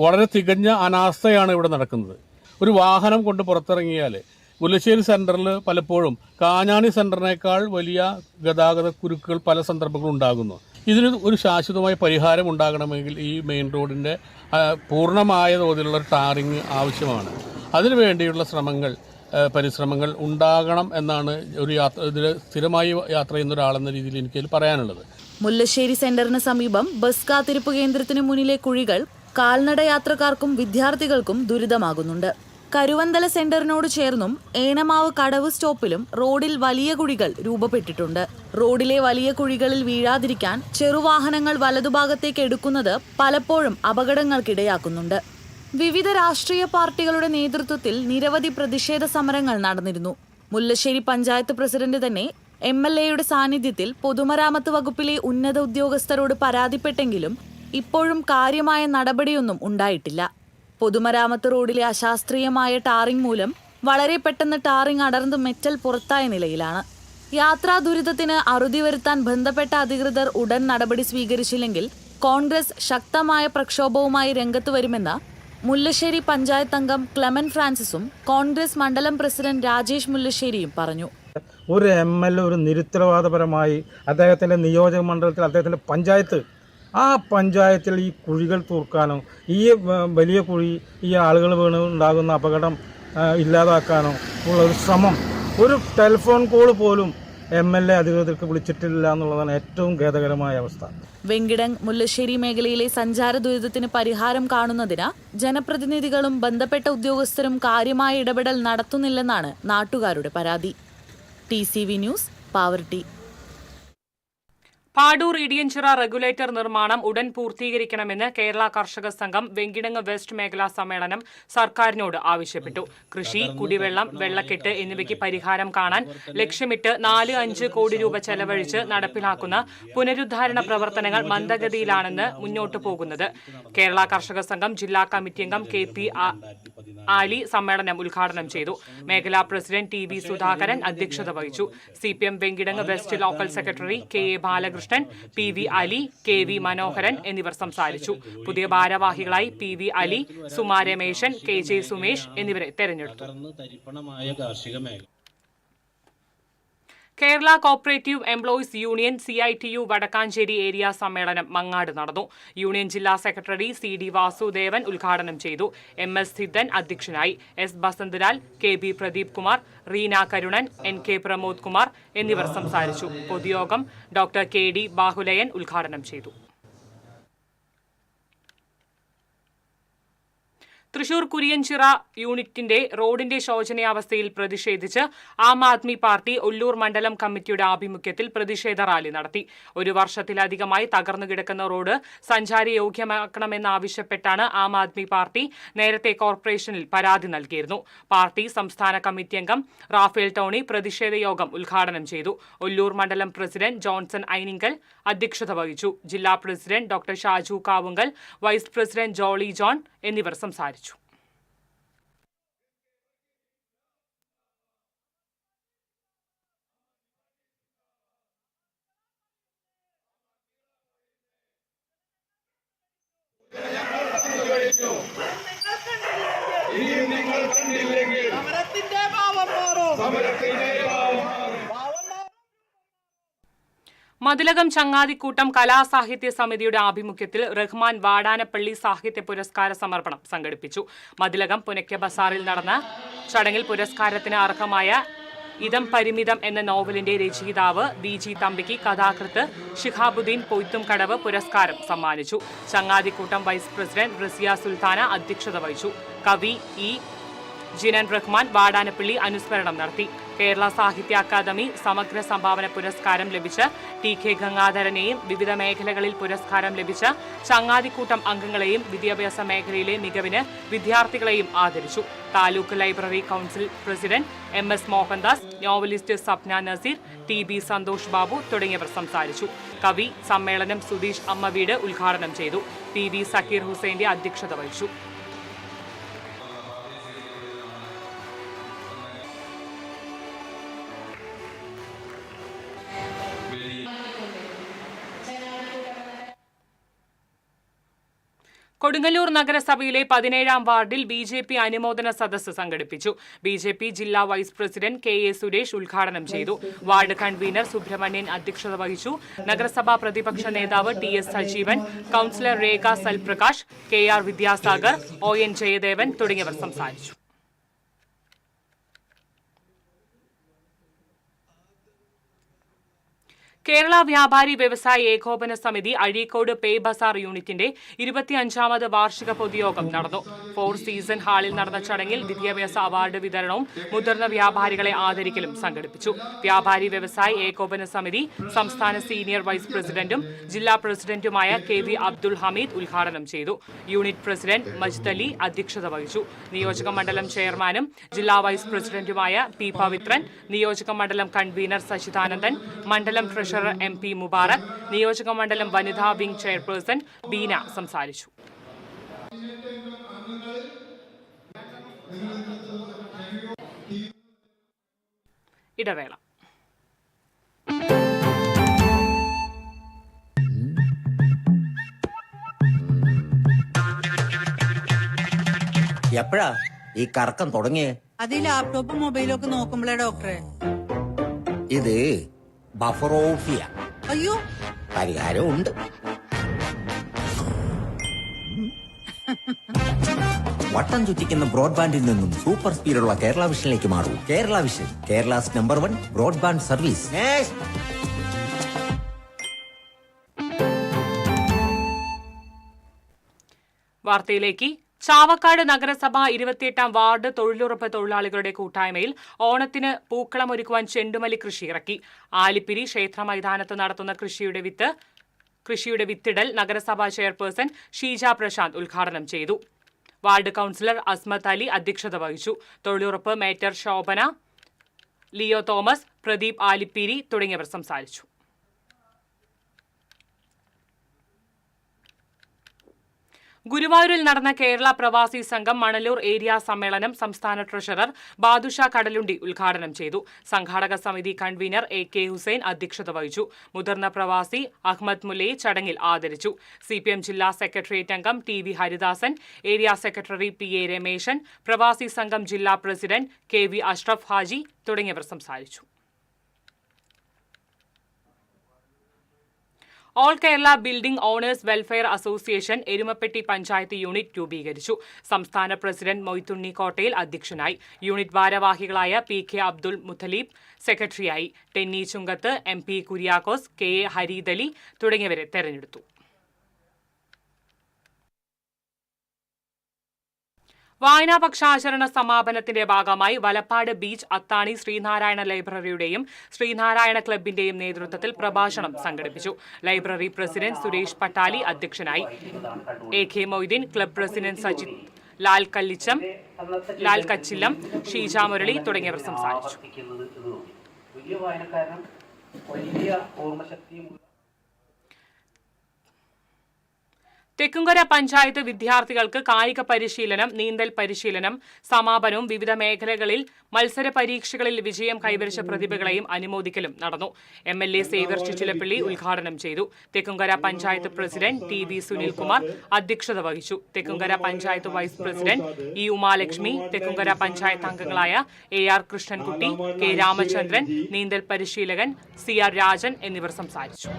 വളരെ തികഞ്ഞ അനാസ്ഥയാണ് ഇവിടെ നടക്കുന്നത്. ഒരു വാഹനം കൊണ്ട് പുറത്തിറങ്ങിയാൽ മുല്ലശ്ശേരി സെൻറ്ററിൽ പലപ്പോഴും കാഞ്ഞാണി സെൻറ്ററിനേക്കാൾ വലിയ ഗതാഗത കുരുക്കുകൾ പല സന്ദർഭങ്ങളും ഉണ്ടാകുന്നു. ഇതിന് ഒരു ശാശ്വതമായ പരിഹാരം ഉണ്ടാകണമെങ്കിൽ ഈ മെയിൻ റോഡിൻ്റെ പൂർണ്ണമായ തോതിലുള്ള ടാറിങ് ആവശ്യമാണ്. അതിനുവേണ്ടിയുള്ള പരിശ്രമങ്ങൾ ഉണ്ടാകണം എന്നാണ് ഒരു ഇതിൽ സ്ഥിരമായി യാത്ര ചെയ്യുന്ന ഒരാളെന്ന രീതിയിൽ എനിക്ക് പറയാനുള്ളത്. മുല്ലശ്ശേരി സെന്ററിന് സമീപം ബസ് കാത്തിരിപ്പ് കേന്ദ്രത്തിന് മുന്നിലെ കുഴികൾ കാൽനട യാത്രക്കാർക്കും വിദ്യാർത്ഥികൾക്കും ദുരിതമാകുന്നുണ്ട്. കരുവന്തല സെന്ററിനോട് ചേർന്നും ഏനമാവ് കടവ് സ്റ്റോപ്പിലും റോഡിൽ വലിയ കുഴികൾ രൂപപ്പെട്ടിട്ടുണ്ട്. റോഡിലെ വലിയ കുഴികളിൽ വീഴാതിരിക്കാൻ ചെറുവാഹനങ്ങൾ വലതുഭാഗത്തേക്ക് എടുക്കുന്നത് പലപ്പോഴും അപകടങ്ങൾക്കിടയാക്കുന്നുണ്ട്. വിവിധ രാഷ്ട്രീയ പാർട്ടികളുടെ നേതൃത്വത്തിൽ നിരവധി പ്രതിഷേധ സമരങ്ങൾ നടന്നിരുന്നു. മുല്ലശ്ശേരി പഞ്ചായത്ത് പ്രസിഡന്റ് തന്നെ MLAയുടെ സാന്നിധ്യത്തിൽ പൊതുമരാമത്ത് വകുപ്പിലെ ഉന്നത ഉദ്യോഗസ്ഥരോട് പരാതിപ്പെട്ടെങ്കിലും ഇപ്പോഴും കാര്യമായ നടപടിയൊന്നും ഉണ്ടായിട്ടില്ല. പൊതുമരാമത്ത് റോഡിലെ അശാസ്ത്രീയമായ ടാറിംഗ് മൂലം വളരെ പെട്ടെന്ന് ടാറിംഗ് അടർന്ന് മെറ്റൽ പുറത്തായ നിലയിലാണ്. യാത്രാ ദുരിതത്തിന് അറുതി വരുത്താൻ ബന്ധപ്പെട്ട അധികൃതർ ഉടൻ നടപടി സ്വീകരിച്ചില്ലെങ്കിൽ കോൺഗ്രസ് ശക്തമായ പ്രക്ഷോഭവുമായി രംഗത്ത് വരുമെന്ന് മുല്ലശ്ശേരി പഞ്ചായത്ത് അംഗം ക്ലെമൻ ഫ്രാൻസിസും കോൺഗ്രസ് മണ്ഡലം പ്രസിഡന്റ് രാജേഷ് മുല്ലശ്ശേരിയും പറഞ്ഞു. ഒരു MLA ഒരു നിരുത്തരവാദപരമായി അദ്ദേഹത്തിൻ്റെ നിയോജക മണ്ഡലത്തിൽ അദ്ദേഹത്തിൻ്റെ പഞ്ചായത്ത് പഞ്ചായത്തിൽ ഈ കുഴികൾ തൂർക്കാനോ ഈ വലിയ കുഴി ഈ ആളുകൾ വീണ് ഉണ്ടാകുന്ന അപകടം ഇല്ലാതാക്കാനോ ഉള്ള ഒരു ശ്രമം ഒരു ടെലിഫോൺ കോൾ പോലും MLA അധികൃതർക്ക് വിളിച്ചിട്ടില്ല എന്നുള്ളതാണ് ഏറ്റവും ഖേദകരമായ അവസ്ഥ. വെങ്കിടങ് മുല്ലശ്ശേരി മേഖലയിലെ സഞ്ചാര ദുരിതത്തിന് പരിഹാരം കാണുന്നതിന് ജനപ്രതിനിധികളും ബന്ധപ്പെട്ട ഉദ്യോഗസ്ഥരും കാര്യമായ ഇടപെടൽ നടത്തുന്നില്ലെന്നാണ് നാട്ടുകാരുടെ പരാതി. TCV news, Pavaratty. Padoor Idiyanchira regulator നിർമ്മാണം ഉടൻ പൂർത്തീകരിക്കണമെന്ന് കേരള കർഷക സംഘം വെങ്കിടങ്ങ് വെസ്റ്റ് മേഖലാ സമ്മേളനം സർക്കാരിനോട് ആവശ്യപ്പെട്ടു. കൃഷി, കുടിവെള്ളം, വെള്ളക്കെട്ട് എന്നിവയ്ക്ക് പരിഹാരം കാണാൻ ലക്ഷ്യമിട്ട് 4-5 കോടി രൂപ ചെലവഴിച്ച് നടപ്പിലാക്കുന്ന പുനരുദ്ധാരണ പ്രവർത്തനങ്ങൾ മന്ദഗതിയിലാണെന്ന് മുന്നോട്ടു പോകുന്നത്. കേരള കർഷക സംഘം ജില്ലാ കമ്മിറ്റി അംഗം KP ആലി സമ്മേളനം ഉദ്ഘാടനം ചെയ്തു. മേഖലാ പ്രസിഡന്റ് TV സുധാകരൻ അധ്യക്ഷത വഹിച്ചു. CPM Venkitangu west local secretary KA Balakrishnan, PV Ali, KV മനോഹരൻ എന്നിവർ സംസാരിച്ചു. പുതിയ ഭാരവാഹികളായി PV അലി, സുമാ രമേശൻ, KJ സുമേഷ് എന്നിവരെ തെരഞ്ഞെടുത്തു. Kerala cooperative employees union CITU Vadakkanchery area സമ്മേളനം മങ്ങാട് നടന്നു. യൂണിയൻ ജില്ലാ സെക്രട്ടറി CD വാസുദേവൻ ഉദ്ഘാടനം ചെയ്തു. MS സിദ്ധൻ അധ്യക്ഷനായി. S Basanthalal, KB Pradeep Kumar, Reena Karunan, NK Pramod Kumar എന്നിവർ സംസാരിച്ചു. പൊതുയോഗം ഡോക്ടർ KD ബാഹുലയൻ ഉദ്ഘാടനം ചെയ്തു. തൃശൂർ കുരിയഞ്ചിറ യൂണിറ്റിന്റെ റോഡിന്റെ ശോചനീയാവസ്ഥയിൽ പ്രതിഷേധിച്ച് ആം ആദ്മി പാർട്ടി ഒല്ലൂർ മണ്ഡലം കമ്മിറ്റിയുടെ ആഭിമുഖ്യത്തിൽ പ്രതിഷേധ റാലി നടത്തി. 1 വർഷത്തിലധികമായി തകർന്നു കിടക്കുന്ന റോഡ് സഞ്ചാരയോഗ്യമാക്കണമെന്നാവശ്യപ്പെട്ടാണ് ആം ആദ്മി പാർട്ടി നേരത്തെ കോർപ്പറേഷനിൽ പരാതി നൽകിയിരുന്നു. പാർട്ടി സംസ്ഥാന കമ്മിറ്റി അംഗം റാഫേൽ ടോണി പ്രതിഷേധ യോഗം ഉദ്ഘാടനം ചെയ്തു. ഒല്ലൂർ മണ്ഡലം പ്രസിഡന്റ് ജോൺസൺ ഐനിങ്കൽ അധ്യക്ഷത വഹിച്ചു. ജില്ലാ president doctor Shaju Kavungal, vice president Jolly John എന്നിവർ സംസാരിച്ചു. മതിലകം ചങ്ങാതിക്കൂട്ടം കലാസാഹിത്യ സമിതിയുടെ ആഭിമുഖ്യത്തിൽ റഹ്മാൻ വാടാനപ്പള്ളി സാഹിത്യ പുരസ്കാര സമർപ്പണം സംഘടിപ്പിച്ചു. മതിലകം പുനയ്ക്ക ബസാറിൽ നടന്ന ചടങ്ങിൽ പുരസ്കാരത്തിന് അർഹമായ ഇതം പരിമിതം എന്ന നോവലിന്റെ രചയിതാവ് VG തമ്പിക്ക് കഥാകൃത്ത് ഷിഹാബുദ്ദീൻ പൊയ്ത്തുംകടവ് പുരസ്കാരം സമ്മാനിച്ചു. ചങ്ങാതിക്കൂട്ടം വൈസ് പ്രസിഡന്റ് റസിയ സുൽത്താന അധ്യക്ഷത വഹിച്ചു. കവി E. ജിനൻ റഹ്മാൻ വാടാനപ്പള്ളി അനുസ്മരണം നടത്തി. കേരള സാഹിത്യ അക്കാദമി സമഗ്ര സംഭാവന പുരസ്കാരം ലഭിച്ച TK ഗംഗാധരനെയും വിവിധ മേഖലകളിൽ പുരസ്കാരം ലഭിച്ച ചങ്ങാതിക്കൂട്ടം അംഗങ്ങളെയും വിദ്യാഭ്യാസ മേഖലയിലെ മികവിന് വിദ്യാർത്ഥികളെയും ആദരിച്ചു. Taluk library council president MS Mohandas, novelist Sapna Naseer, TB Santhosh Babu തുടങ്ങിയവർ സംസാരിച്ചു. കവി സമ്മേളനം സുധീഷ് അമ്മവീട് ഉദ്ഘാടനം ചെയ്തു. PV സക്കീർ ഹുസൈന്റെ അധ്യക്ഷത വഹിച്ചു. കൊടുങ്ങല്ലൂർ നഗരസഭയിലെ 17-ാം വാർഡിൽ BJP അനുമോദന സദസ്സ് സംഘടിപ്പിച്ചു. BJP ജില്ലാ വൈസ് പ്രസിഡന്റ് KA സുരേഷ് ഉദ്ഘാടനം ചെയ്തു. വാർഡ് കൺവീനർ സുബ്രഹ്മണ്യൻ അധ്യക്ഷത വഹിച്ചു. നഗരസഭാ പ്രതിപക്ഷ നേതാവ് TS Sajeevan, councillor Rekha Salprakash, KR Vidyasagar, ON Jayadevan തുടങ്ങിയവർ സംസാരിച്ചു. കേരള വ്യാപാരി വ്യവസായി ഏകോപന സമിതി അഴീക്കോട് പേ ബസാർ യൂണിറ്റിന്റെ 25ാമത് വാർഷിക പൊതുയോഗം നടന്നു. 4 സീസൺ ഹാളിൽ നടന്ന ചടങ്ങിൽ വിദ്യാഭ്യാസ അവാർഡ് വിതരണവും മുതിർന്ന വ്യാപാരികളെ ആദരിക്കലും സംഘടിപ്പിച്ചു. വ്യാപാരി വ്യവസായി ഏകോപന സമിതി സംസ്ഥാന സീനിയർ വൈസ് പ്രസിഡന്റും ജില്ലാ പ്രസിഡന്റുമായ KV അബ്ദുൾ ഹമീദ് ഉദ്ഘാടനം ചെയ്തു. യൂണിറ്റ് പ്രസിഡന്റ് മജ്ദ് അലി അധ്യക്ഷത വഹിച്ചു. നിയോജക മണ്ഡലം ചെയർമാനും ജില്ലാ വൈസ് പ്രസിഡന്റുമായ P പവിത്രൻ, നിയോജക മണ്ഡലം കൺവീനർ സച്ചിദാനന്ദൻ, മണ്ഡലം ട്രഷറർ MP മുബാറക്, നിയോജക മണ്ഡലം വനിതാ വിംഗ് ചെയർപേഴ്സൺ ബീന സംസാരിച്ചു. ഇടവേള. എപ്പോഴാ ഈ കറക്കം തുടങ്ങിയേ? അത് ഈ ലാപ്ടോപ്പും മൊബൈലും ഒക്കെ നോക്കുമ്പോഴേ ഡോക്ടറെ. ഇത് ബഫറോഫിയ. അയ്യോ, പരിഹാരമുണ്ട്. വട്ടം ചുറ്റിക്കുന്ന ബ്രോഡ്ബാൻഡിൽ നിന്നും സൂപ്പർ സ്പീഡുള്ള കേരള വിഷനിലേക്ക് മാറൂ. Kerala Vision, Kerala's #1 broadband service. വാർത്തയിലേക്ക്. ചാവക്കാട് നഗരസഭ 28ാം വാർഡ് തൊഴിലുറപ്പ് തൊഴിലാളികളുടെ കൂട്ടായ്മയിൽ ഓണത്തിന് പൂക്കളമൊരുക്കുവാൻ ചെണ്ടുമല്ലി കൃഷി ഇറക്കി. ആലിപ്പിരി ക്ഷേത്ര മൈതാനത്ത് നടത്തുന്ന കൃഷിയുടെ വിത്തിടൽ നഗരസഭാ ചെയർപേഴ്സൺ ഷീജ പ്രശാന്ത് ഉദ്ഘാടനം ചെയ്തു. വാർഡ് കൌൺസിലർ അസ്മത്ത് അലി അധ്യക്ഷത വഹിച്ചു. തൊഴിലുറപ്പ് മേറ്റർ ശോഭന, ലിയോ തോമസ്, പ്രദീപ് ആലിപ്പിരി തുടങ്ങിയവർ സംസാരിച്ചു. ഗുരുവായൂരിൽ നടന്ന കേരള പ്രവാസി സംഘം മണലൂർ ഏരിയ സമ്മേളനം സംസ്ഥാന ട്രഷറർ ബാദുഷ കടലുണ്ടി ഉദ്ഘാടനം ചെയ്തു. സംഘാടക സമിതി കൺവീനർ AK ഹുസൈൻ അധ്യക്ഷത വഹിച്ചു. മുതിർന്ന പ്രവാസി അഹമ്മദ് മുല്ലയെ ചടങ്ങിൽ ആദരിച്ചു. CPM ജില്ലാ സെക്രട്ടേറിയറ്റ് അംഗം TV Haridasan, area secretary PA Rameshan, പ്രവാസി സംഘം ജില്ലാ പ്രസിഡന്റ് KV അഷ്റഫ് ഹാജി തുടങ്ങിയവർ സംസാരിച്ചു. All Kerala building owners welfare association Erumapetty panchayat unit രൂപീകരിച്ചു. സംസ്ഥാന പ്രസിഡന്റ് മൊയ്തുണ്ണി കോട്ടയിൽ അധ്യക്ഷനായി. യൂണിറ്റ് ഭാരവാഹികളായ PK അബ്ദുൾ മുത്തലീബ് സെക്രട്ടറിയായി. ടെന്നി ചുങ്കത്ത്, MP കുര്യാക്കോസ്, KA ഹരീദലി തുടങ്ങിയവരെ തെരഞ്ഞെടുത്തു. വായനാ പക്ഷാചരണ സമാപനത്തിന്റെ ഭാഗമായി വലപ്പാട് ബീച്ച് അത്താണി ശ്രീനാരായണ ലൈബ്രറിയുടെയും ശ്രീനാരായണ ക്ലബിന്റെയും നേതൃത്വത്തിൽ പ്രഭാഷണം സംഘടിപ്പിച്ചു. ലൈബ്രറി പ്രസിഡന്റ് സുരേഷ് പട്ടാലി അധ്യക്ഷനായി. AK Moideen, club president Sajith Lal Kachillam, Sheeja Murali തുടങ്ങിയവർ സംസാരിച്ചു. തെക്കുംകര പഞ്ചായത്ത് വിദ്യാർത്ഥികൾക്ക് കായിക പരിശീലനം, നീന്തൽ പരിശീലനം സമാപനവും വിവിധ മേഖലകളിൽ മത്സര പരീക്ഷകളിൽ വിജയം കൈവരിച്ച പ്രതിഭകളെയും അനുമോദിക്കലും നടന്നു. MLA സേവ്യർ ചിറ്റിലപ്പള്ളി ഉദ്ഘാടനം ചെയ്തു. തെക്കുംകര പഞ്ചായത്ത് പ്രസിഡന്റ് TV സുനിൽകുമാർ അധ്യക്ഷത വഹിച്ചു. Thekkumkara panchayat vice president E Umalakshmi, Thekkumkara panchayat അംഗങ്ങളായ AR കൃഷ്ണൻകുട്ടി, K രാമചന്ദ്രൻ, നീന്തൽ പരിശീലകൻ CR രാജൻ എന്നിവർ സംസാരിച്ചു.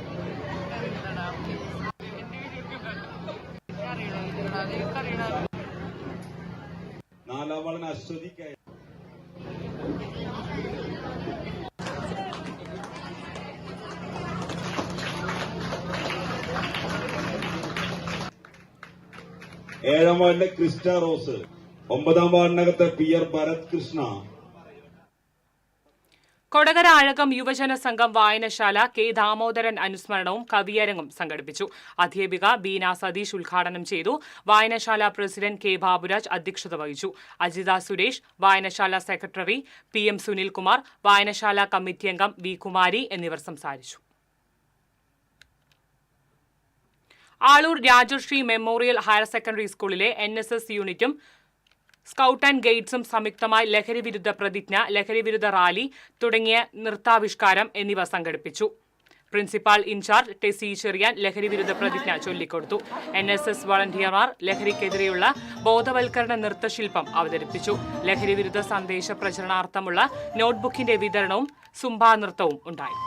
ഏഴാം വാർഡിലെ ക്രിസ്റ്റ റോസ്, 9ാം വാർഡിനകത്തെ PR ഭരത് കൃഷ്ണ. കൊടകര അഴകം യുവജന സംഘം വായനശാല K ദാമോദരൻ അനുസ്മരണവും കവിയരങ്ങും സംഘടിപ്പിച്ചു. അധ്യാപിക ബീന സതീഷ് ഉദ്ഘാടനം ചെയ്തു. വായനശാല പ്രസിഡന്റ് K ബാബുരാജ് അധ്യക്ഷത വഹിച്ചു. അജിത സുരേഷ്, വായനശാല സെക്രട്ടറി PM സുനിൽകുമാർ, വായനശാല കമ്മിറ്റി അംഗം V കുമാരി എന്നിവർ സംസാരിച്ചു. Aloor Rajasree memorial higher secondary സ്കൂളിലെ NSS യൂണിറ്റും സ്കൌട്ട് ആൻഡ് ഗൈഡ്സും സംയുക്തമായി ലഹരിവിരുദ്ധ പ്രതിജ്ഞ, ലഹരിവിരുദ്ധ റാലി തുടങ്ങിയ നൃത്താവിഷ്കാരം എന്നിവ സംഘടിപ്പിച്ചു. പ്രിൻസിപ്പാൾ ഇൻചാർജ് ടെസി ചെറിയാൻ ലഹരി വിരുദ്ധ പ്രതിജ്ഞ ചൊല്ലിക്കൊടുത്തു. NSS വളണ്ടിയർമാർ ലഹരിക്കെതിരെയുള്ള ബോധവൽക്കരണ നൃത്തശില്പം അവതരിപ്പിച്ചു. ലഹരി വിരുദ്ധ സന്ദേശ പ്രചരണാർത്ഥമുള്ള നോട്ട്ബുക്കിന്റെ വിതരണവും സുംബാ നൃത്തവും ഉണ്ടായി.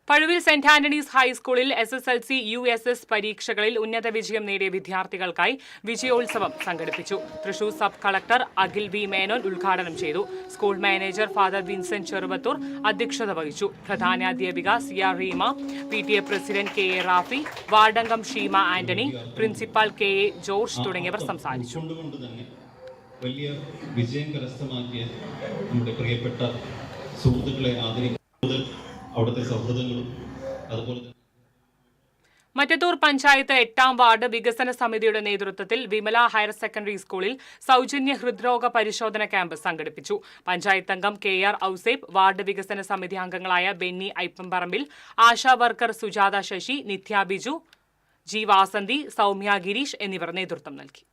പഴുവിൽ സെന്റ് ആന്റണീസ് ഹൈസ്കൂളിൽ SSLC USS പരീക്ഷകളിൽ ഉന്നത വിജയം നേടിയ വിദ്യാർത്ഥികൾക്കായി വിജയോത്സവം സംഘടിപ്പിച്ചു. Thrissur sub collector Akhil V Menon ഉദ്ഘാടനം ചെയ്തു. School manager father Vincent Cheruvathur അധ്യക്ഷത വഹിച്ചു. പ്രധാനാധ്യാപിക CR Reema, PTA president KA Rafi, വാർഡംഗം Sheema Antony, principal KA George തുടങ്ങിയവർ സംസാരിച്ചു. വലിയ വിജയം കരസ്ഥമാക്കിയ നമ്മുടെ പ്രിയപ്പെട്ട സുഹൃത്തുക്കളെ ആദരിക്കുന്നത് അവിടുത്തെ സൗഹൃദങ്ങളും അതുപോലെ മറ്റത്തൂർ പഞ്ചായത്ത് 8ാം വാർഡ് വികസന സമിതിയുടെ നേതൃത്വത്തിൽ വിമല ഹയർ സെക്കൻഡറി സ്കൂളിൽ സൗജന്യ ഹൃദ്രോഗ പരിശോധന ക്യാമ്പ് സംഘടിപ്പിച്ചു. പഞ്ചായത്ത് അംഗം KR ഔസേബ്, വാർഡ് വികസന സമിതി അംഗങ്ങളായ ബെന്നി ഐപ്പംപറമ്പിൽ, ആശാ വർക്കർ സുജാത ശശി, നിത്യ ബിജു, G വാസന്തി, സൗമ്യ ഗിരീഷ് എന്നിവർ നേതൃത്വം നൽകി.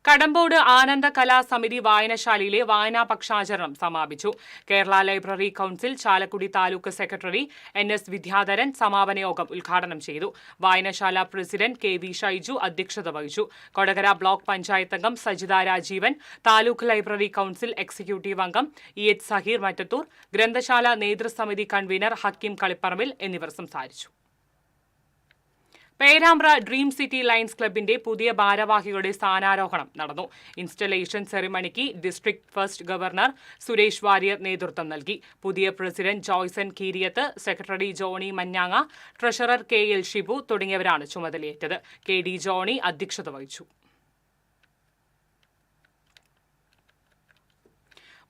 കടമ്പോട് ആനന്ദ കലാസമിതി വായനശാലയിലെ വായനാ പക്ഷാചരണം സമാപിച്ചു. Kerala library council Chalakudy taluk secretary NS Vidyadharan സമാപന യോഗം ഉദ്ഘാടനം ചെയ്തു. വായനശാല പ്രസിഡന്റ് KV ഷൈജു അധ്യക്ഷത വഹിച്ചു. കൊടകര ബ്ലോക്ക് പഞ്ചായത്ത് അംഗം Sajitha Rajeevan, taluk library council executive അംഗം EH സഹീർ മറ്റത്തൂർ, ഗ്രന്ഥശാല നേതൃസമിതി കൺവീനർ ഹക്കീം കളിപ്പറമ്പിൽ എന്നിവർ സംസാരിച്ചു. പേരാമ്പ്ര ഡ്രീം സിറ്റി ലയൺസ് ക്ലബിന്റെ പുതിയ ഭാരവാഹികളുടെ സ്ഥാനാരോഹണം നടന്നു. ഇൻസ്റ്റലേഷൻ സെറിമണിക്ക് district first governor Suresh Warrier നേതൃത്വം നൽകി. പുതിയ പ്രസിഡന്റ് ജോയ്സൺ കീരിയത്ത്, സെക്രട്ടറി ജോണി മഞ്ഞാങ്ങ, ട്രഷറർ KL ഷിബു തുടങ്ങിയവരാണ് ചുമതലയേറ്റത്. KD ജോണി അധ്യക്ഷത വഹിച്ചു.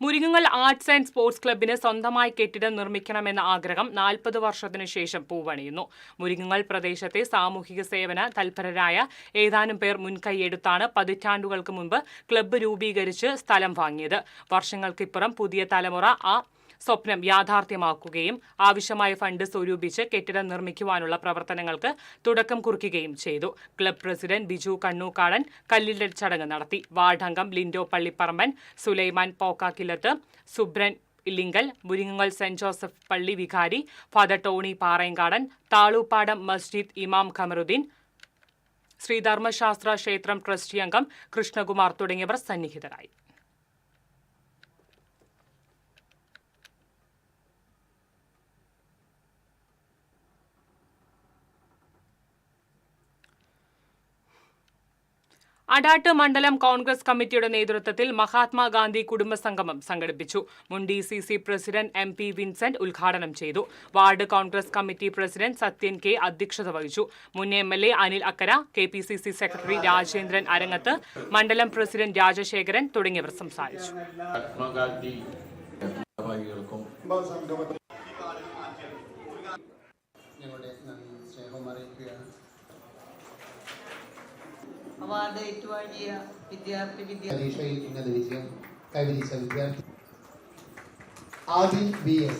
മുരിങ്ങങ്ങൽ ആർട്സ് ആൻഡ് സ്പോർട്സ് ക്ലബിന് സ്വന്തമായി കെട്ടിടം നിർമ്മിക്കണമെന്ന ആഗ്രഹം 40 വർഷത്തിനു ശേഷം പൂവണിയുന്നു. മുരിങ്ങങ്ങൽ പ്രദേശത്തെ സാമൂഹിക സേവന തൽപരരായ ഏതാനും പേർ മുൻകൈയെടുത്താണ് പതിറ്റാണ്ടുകൾക്ക് മുൻപ് ക്ലബ്ബ് രൂപീകരിച്ച് സ്ഥലം വാങ്ങിയത്. വർഷങ്ങൾക്കിപ്പുറം പുതിയ തലമുറ ആ സ്വപ്നം യാഥാർത്ഥ്യമാക്കുകയും ആവശ്യമായ ഫണ്ട് സ്വരൂപിച്ച് കെട്ടിടം നിർമ്മിക്കുവാനുള്ള പ്രവർത്തനങ്ങൾക്ക് തുടക്കം കുറിക്കുകയും ചെയ്തു. ക്ലബ് പ്രസിഡന്റ് ബിജു കണ്ണൂക്കാടൻ കല്ലിടൽ ചടങ്ങ് നടത്തി. വാർഡംഗം Lindo Pallipparamban, Sulaiman പോക്കാക്കിലത്ത്, Subran ഇല്ലിങ്കൽ, മുരിങ്ങങ്ങൽ saint Joseph പള്ളി വികാരി ഫാദർ ടോണി പാറയങ്കാടൻ, താളൂപ്പാടം മസ്ജിദ് ഇമാം ഖമറുദ്ദീൻ, ശ്രീധർമ്മശാസ്ത്ര ക്ഷേത്രം ട്രസ്റ്റി അംഗം കൃഷ്ണകുമാർ തുടങ്ങിയവർ സന്നിഹിതരായി. അടാട്ട് മണ്ഡലം കോൺഗ്രസ് കമ്മിറ്റിയുടെ നേതൃത്വത്തിൽ മഹാത്മാഗാന്ധി കുടുംബസംഗമം സംഘടിപ്പിച്ചു. മുൻ DCC പ്രസിഡന്റ് MP വിൻസെന്റ് ഉദ്ഘാടനം ചെയ്തു. Ward Congress committee president Sathyan K അധ്യക്ഷത വഹിച്ചു. മുൻ MLA അനിൽ അക്കര, KPCC സെക്രട്ടറി രാജേന്ദ്രൻ അരങ്ങത്ത്, മണ്ഡലം പ്രസിഡന്റ് രാജശേഖരൻ തുടങ്ങിയവർ സംസാരിച്ചു. അവാർഡ് ഏറ്റുവാങ്ങിയ പരീക്ഷയിൽ ഉന്നത വിജയം കൈവരിച്ച വിദ്യാർത്ഥി Adil BS.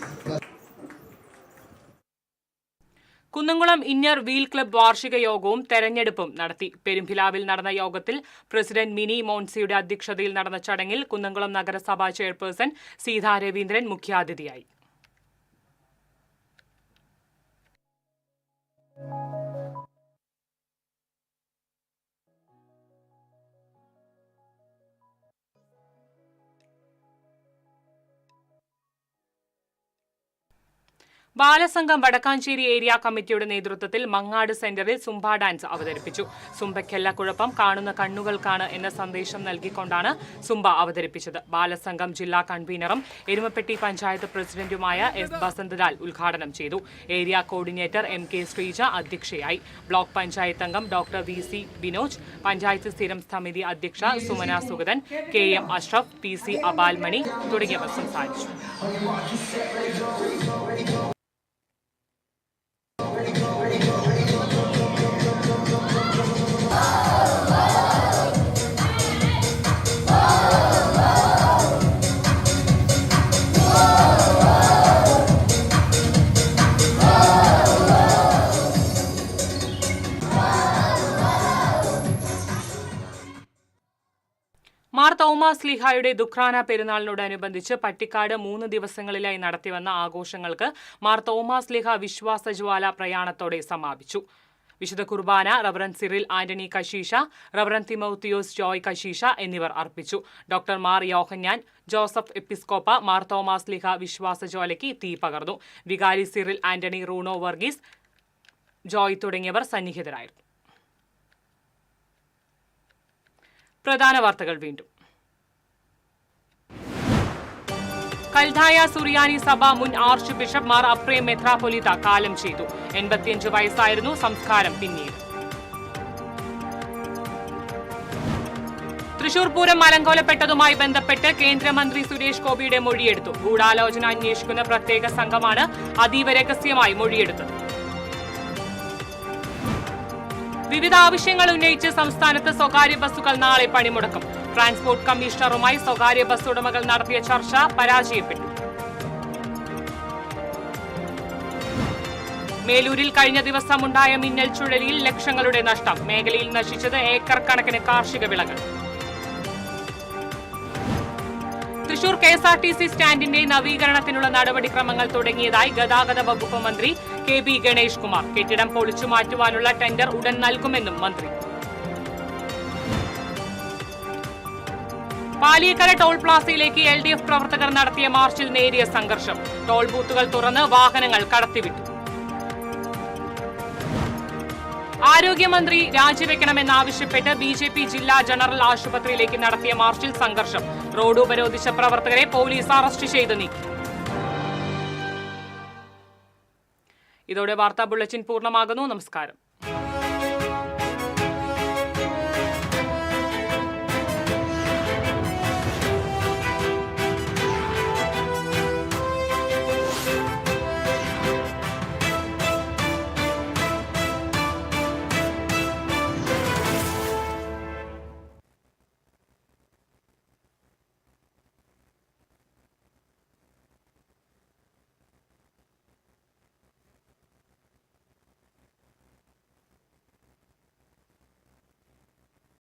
Kunnamkulam inner wheel club വാർഷിക യോഗവും തെരഞ്ഞെടുപ്പും നടത്തി. പെരുമ്പിലാവിൽ നടന്ന യോഗത്തിൽ പ്രസിഡന്റ് മിനി മോൺസിയുടെ അധ്യക്ഷതയിൽ നടന്ന ചടങ്ങിൽ കുന്നംകുളം നഗരസഭാ ചെയർപേഴ്സൺ സീതാ രവീന്ദ്രൻ മുഖ്യാതിഥിയായി. ബാലസംഘം വടക്കാഞ്ചേരി ഏരിയ കമ്മിറ്റിയുടെ നേതൃത്വത്തിൽ മങ്ങാട് സെന്ററിൽ സുംബ ഡാൻസ് അവതരിപ്പിച്ചു. സുംബയ്ക്കല്ല കുഴപ്പം, കാണുന്ന കണ്ണുകൾക്കാണ് എന്ന സന്ദേശം നൽകിക്കൊണ്ടാണ് സുംബ അവതരിപ്പിച്ചത്. ബാലസംഘം ജില്ലാ കൺവീനറും എരുമപ്പെട്ടി പഞ്ചായത്ത് പ്രസിഡന്റുമായ S ബസന്തലാൽ ഉദ്ഘാടനം ചെയ്തു. ഏരിയ കോർഡിനേറ്റർ MK ശ്രീജ അധ്യക്ഷയായി. ബ്ലോക്ക് പഞ്ചായത്ത് അംഗം ഡോക്ടർ VC ബിനോജ്, പഞ്ചായത്ത് സ്ഥിരം സമിതി അധ്യക്ഷ സുമന സുഗതൻ, KM അഷ്റഫ്, PC അബാൽമണി തുടങ്ങിയവർ സംസാരിച്ചു. മാർ തോമാസ് ലീഹായുടെ ദുഃഖ്രാന പെരുന്നാളിനോടനുബന്ധിച്ച് പട്ടിക്കാട് 3 ദിവസങ്ങളിലായി നടത്തിവന്ന ആഘോഷങ്ങൾക്ക് മാർ തോമാസ് ലീഹ വിശ്വാസജ്വാല പ്രയാണത്തോടെ സമാപിച്ചു. വിശുദ്ധ കുർബാന റവറന്റ് സിറിൽ ആന്റണി കശീഷ, റവറന്റ് തിമോത്തിയോസ് ജോയ് കശീഷ എന്നിവർ അർപ്പിച്ചു. ഡോക്ടർ മാർ യോഹന്നാൻ ജോസഫ് എപ്പിസ്കോപ്പ മാർ തോമാസ് ലീഹ വിശ്വാസജ്വാലയ്ക്ക് തീ പകർന്നു. വികാരി സിറിൽ ആന്റണി, റൂണോ വർഗീസ്, ജോയ് തുടങ്ങിയവർ സന്നിഹിതരായിരുന്നു. പ്രധാന വാർത്തകൾ വീണ്ടും. കൽധായ സുറിയാനി സഭ മുൻ ആർച്ച് ബിഷപ്പ് മാർ അപ്രേം മെത്രാപൊലീത്ത കാലം ചെയ്തു. 85 വയസ്സായിരുന്നു. സംസ്കാരം പിന്നീട്. തൃശൂർ പൂരം അലങ്കോലപ്പെട്ടതുമായി ബന്ധപ്പെട്ട് കേന്ദ്രമന്ത്രി സുരേഷ് ഗോപിയുടെ മൊഴിയെടുത്തു. ഗൂഢാലോചന അന്വേഷിക്കുന്ന പ്രത്യേക സംഘമാണ് അതീവ രഹസ്യമായി മൊഴിയെടുത്തത്. വിവിധ ആവശ്യങ്ങൾ ഉന്നയിച്ച് സംസ്ഥാനത്ത് സ്വകാര്യ ബസ്സുകൾ നാളെ പണിമുടക്കും. ട്രാൻസ്പോർട്ട് കമ്മീഷണറുമായി സ്വകാര്യ ബസ് ഉടമകൾ നടത്തിയ ചർച്ച പരാജയപ്പെട്ടു. മേലൂരിൽ കഴിഞ്ഞ ദിവസമുണ്ടായ മിന്നൽ ചുഴലിയിൽ ലക്ഷങ്ങളുടെ നഷ്ടം. മേഖലയിൽ നശിച്ചത് ഏക്കർ കണക്കിന് കാർഷിക വിളകൾ. തൃശൂർ KSRTC സ്റ്റാൻഡിന്റെ നവീകരണത്തിനുള്ള നടപടിക്രമങ്ങൾ തുടങ്ങിയതായി ഗതാഗത വകുപ്പ് മന്ത്രി KB ഗണേഷ് കുമാർ. കെട്ടിടം പൊളിച്ചു മാറ്റുവാനുള്ള ടെൻഡർ ഉടൻ നൽകുമെന്നും മന്ത്രി. പാലിയക്കര ടോൾ പ്ലാസയിലേക്ക് LDF പ്രവർത്തകർ നടത്തിയ മാർച്ചിൽ നേരിയ സംഘർഷം. ടോൾ ബൂത്തുകൾ തുറന്ന് വാഹനങ്ങൾ കടത്തിവിട്ടു. ആരോഗ്യമന്ത്രി രാജിവെക്കണമെന്നാവശ്യപ്പെട്ട് BJP ജില്ലാ ജനറൽ ആശുപത്രിയിലേക്ക് നടത്തിയ മാർച്ചിൽ സംഘർഷം. റോഡ് ഉപരോധിച്ച പ്രവർത്തകരെ പോലീസ് അറസ്റ്റ് ചെയ്ത് നീക്കി. ഇതോടെ വാർത്താ ബുള്ളറ്റിൻ പൂർണ്ണമാകുന്നു. നമസ്കാരം.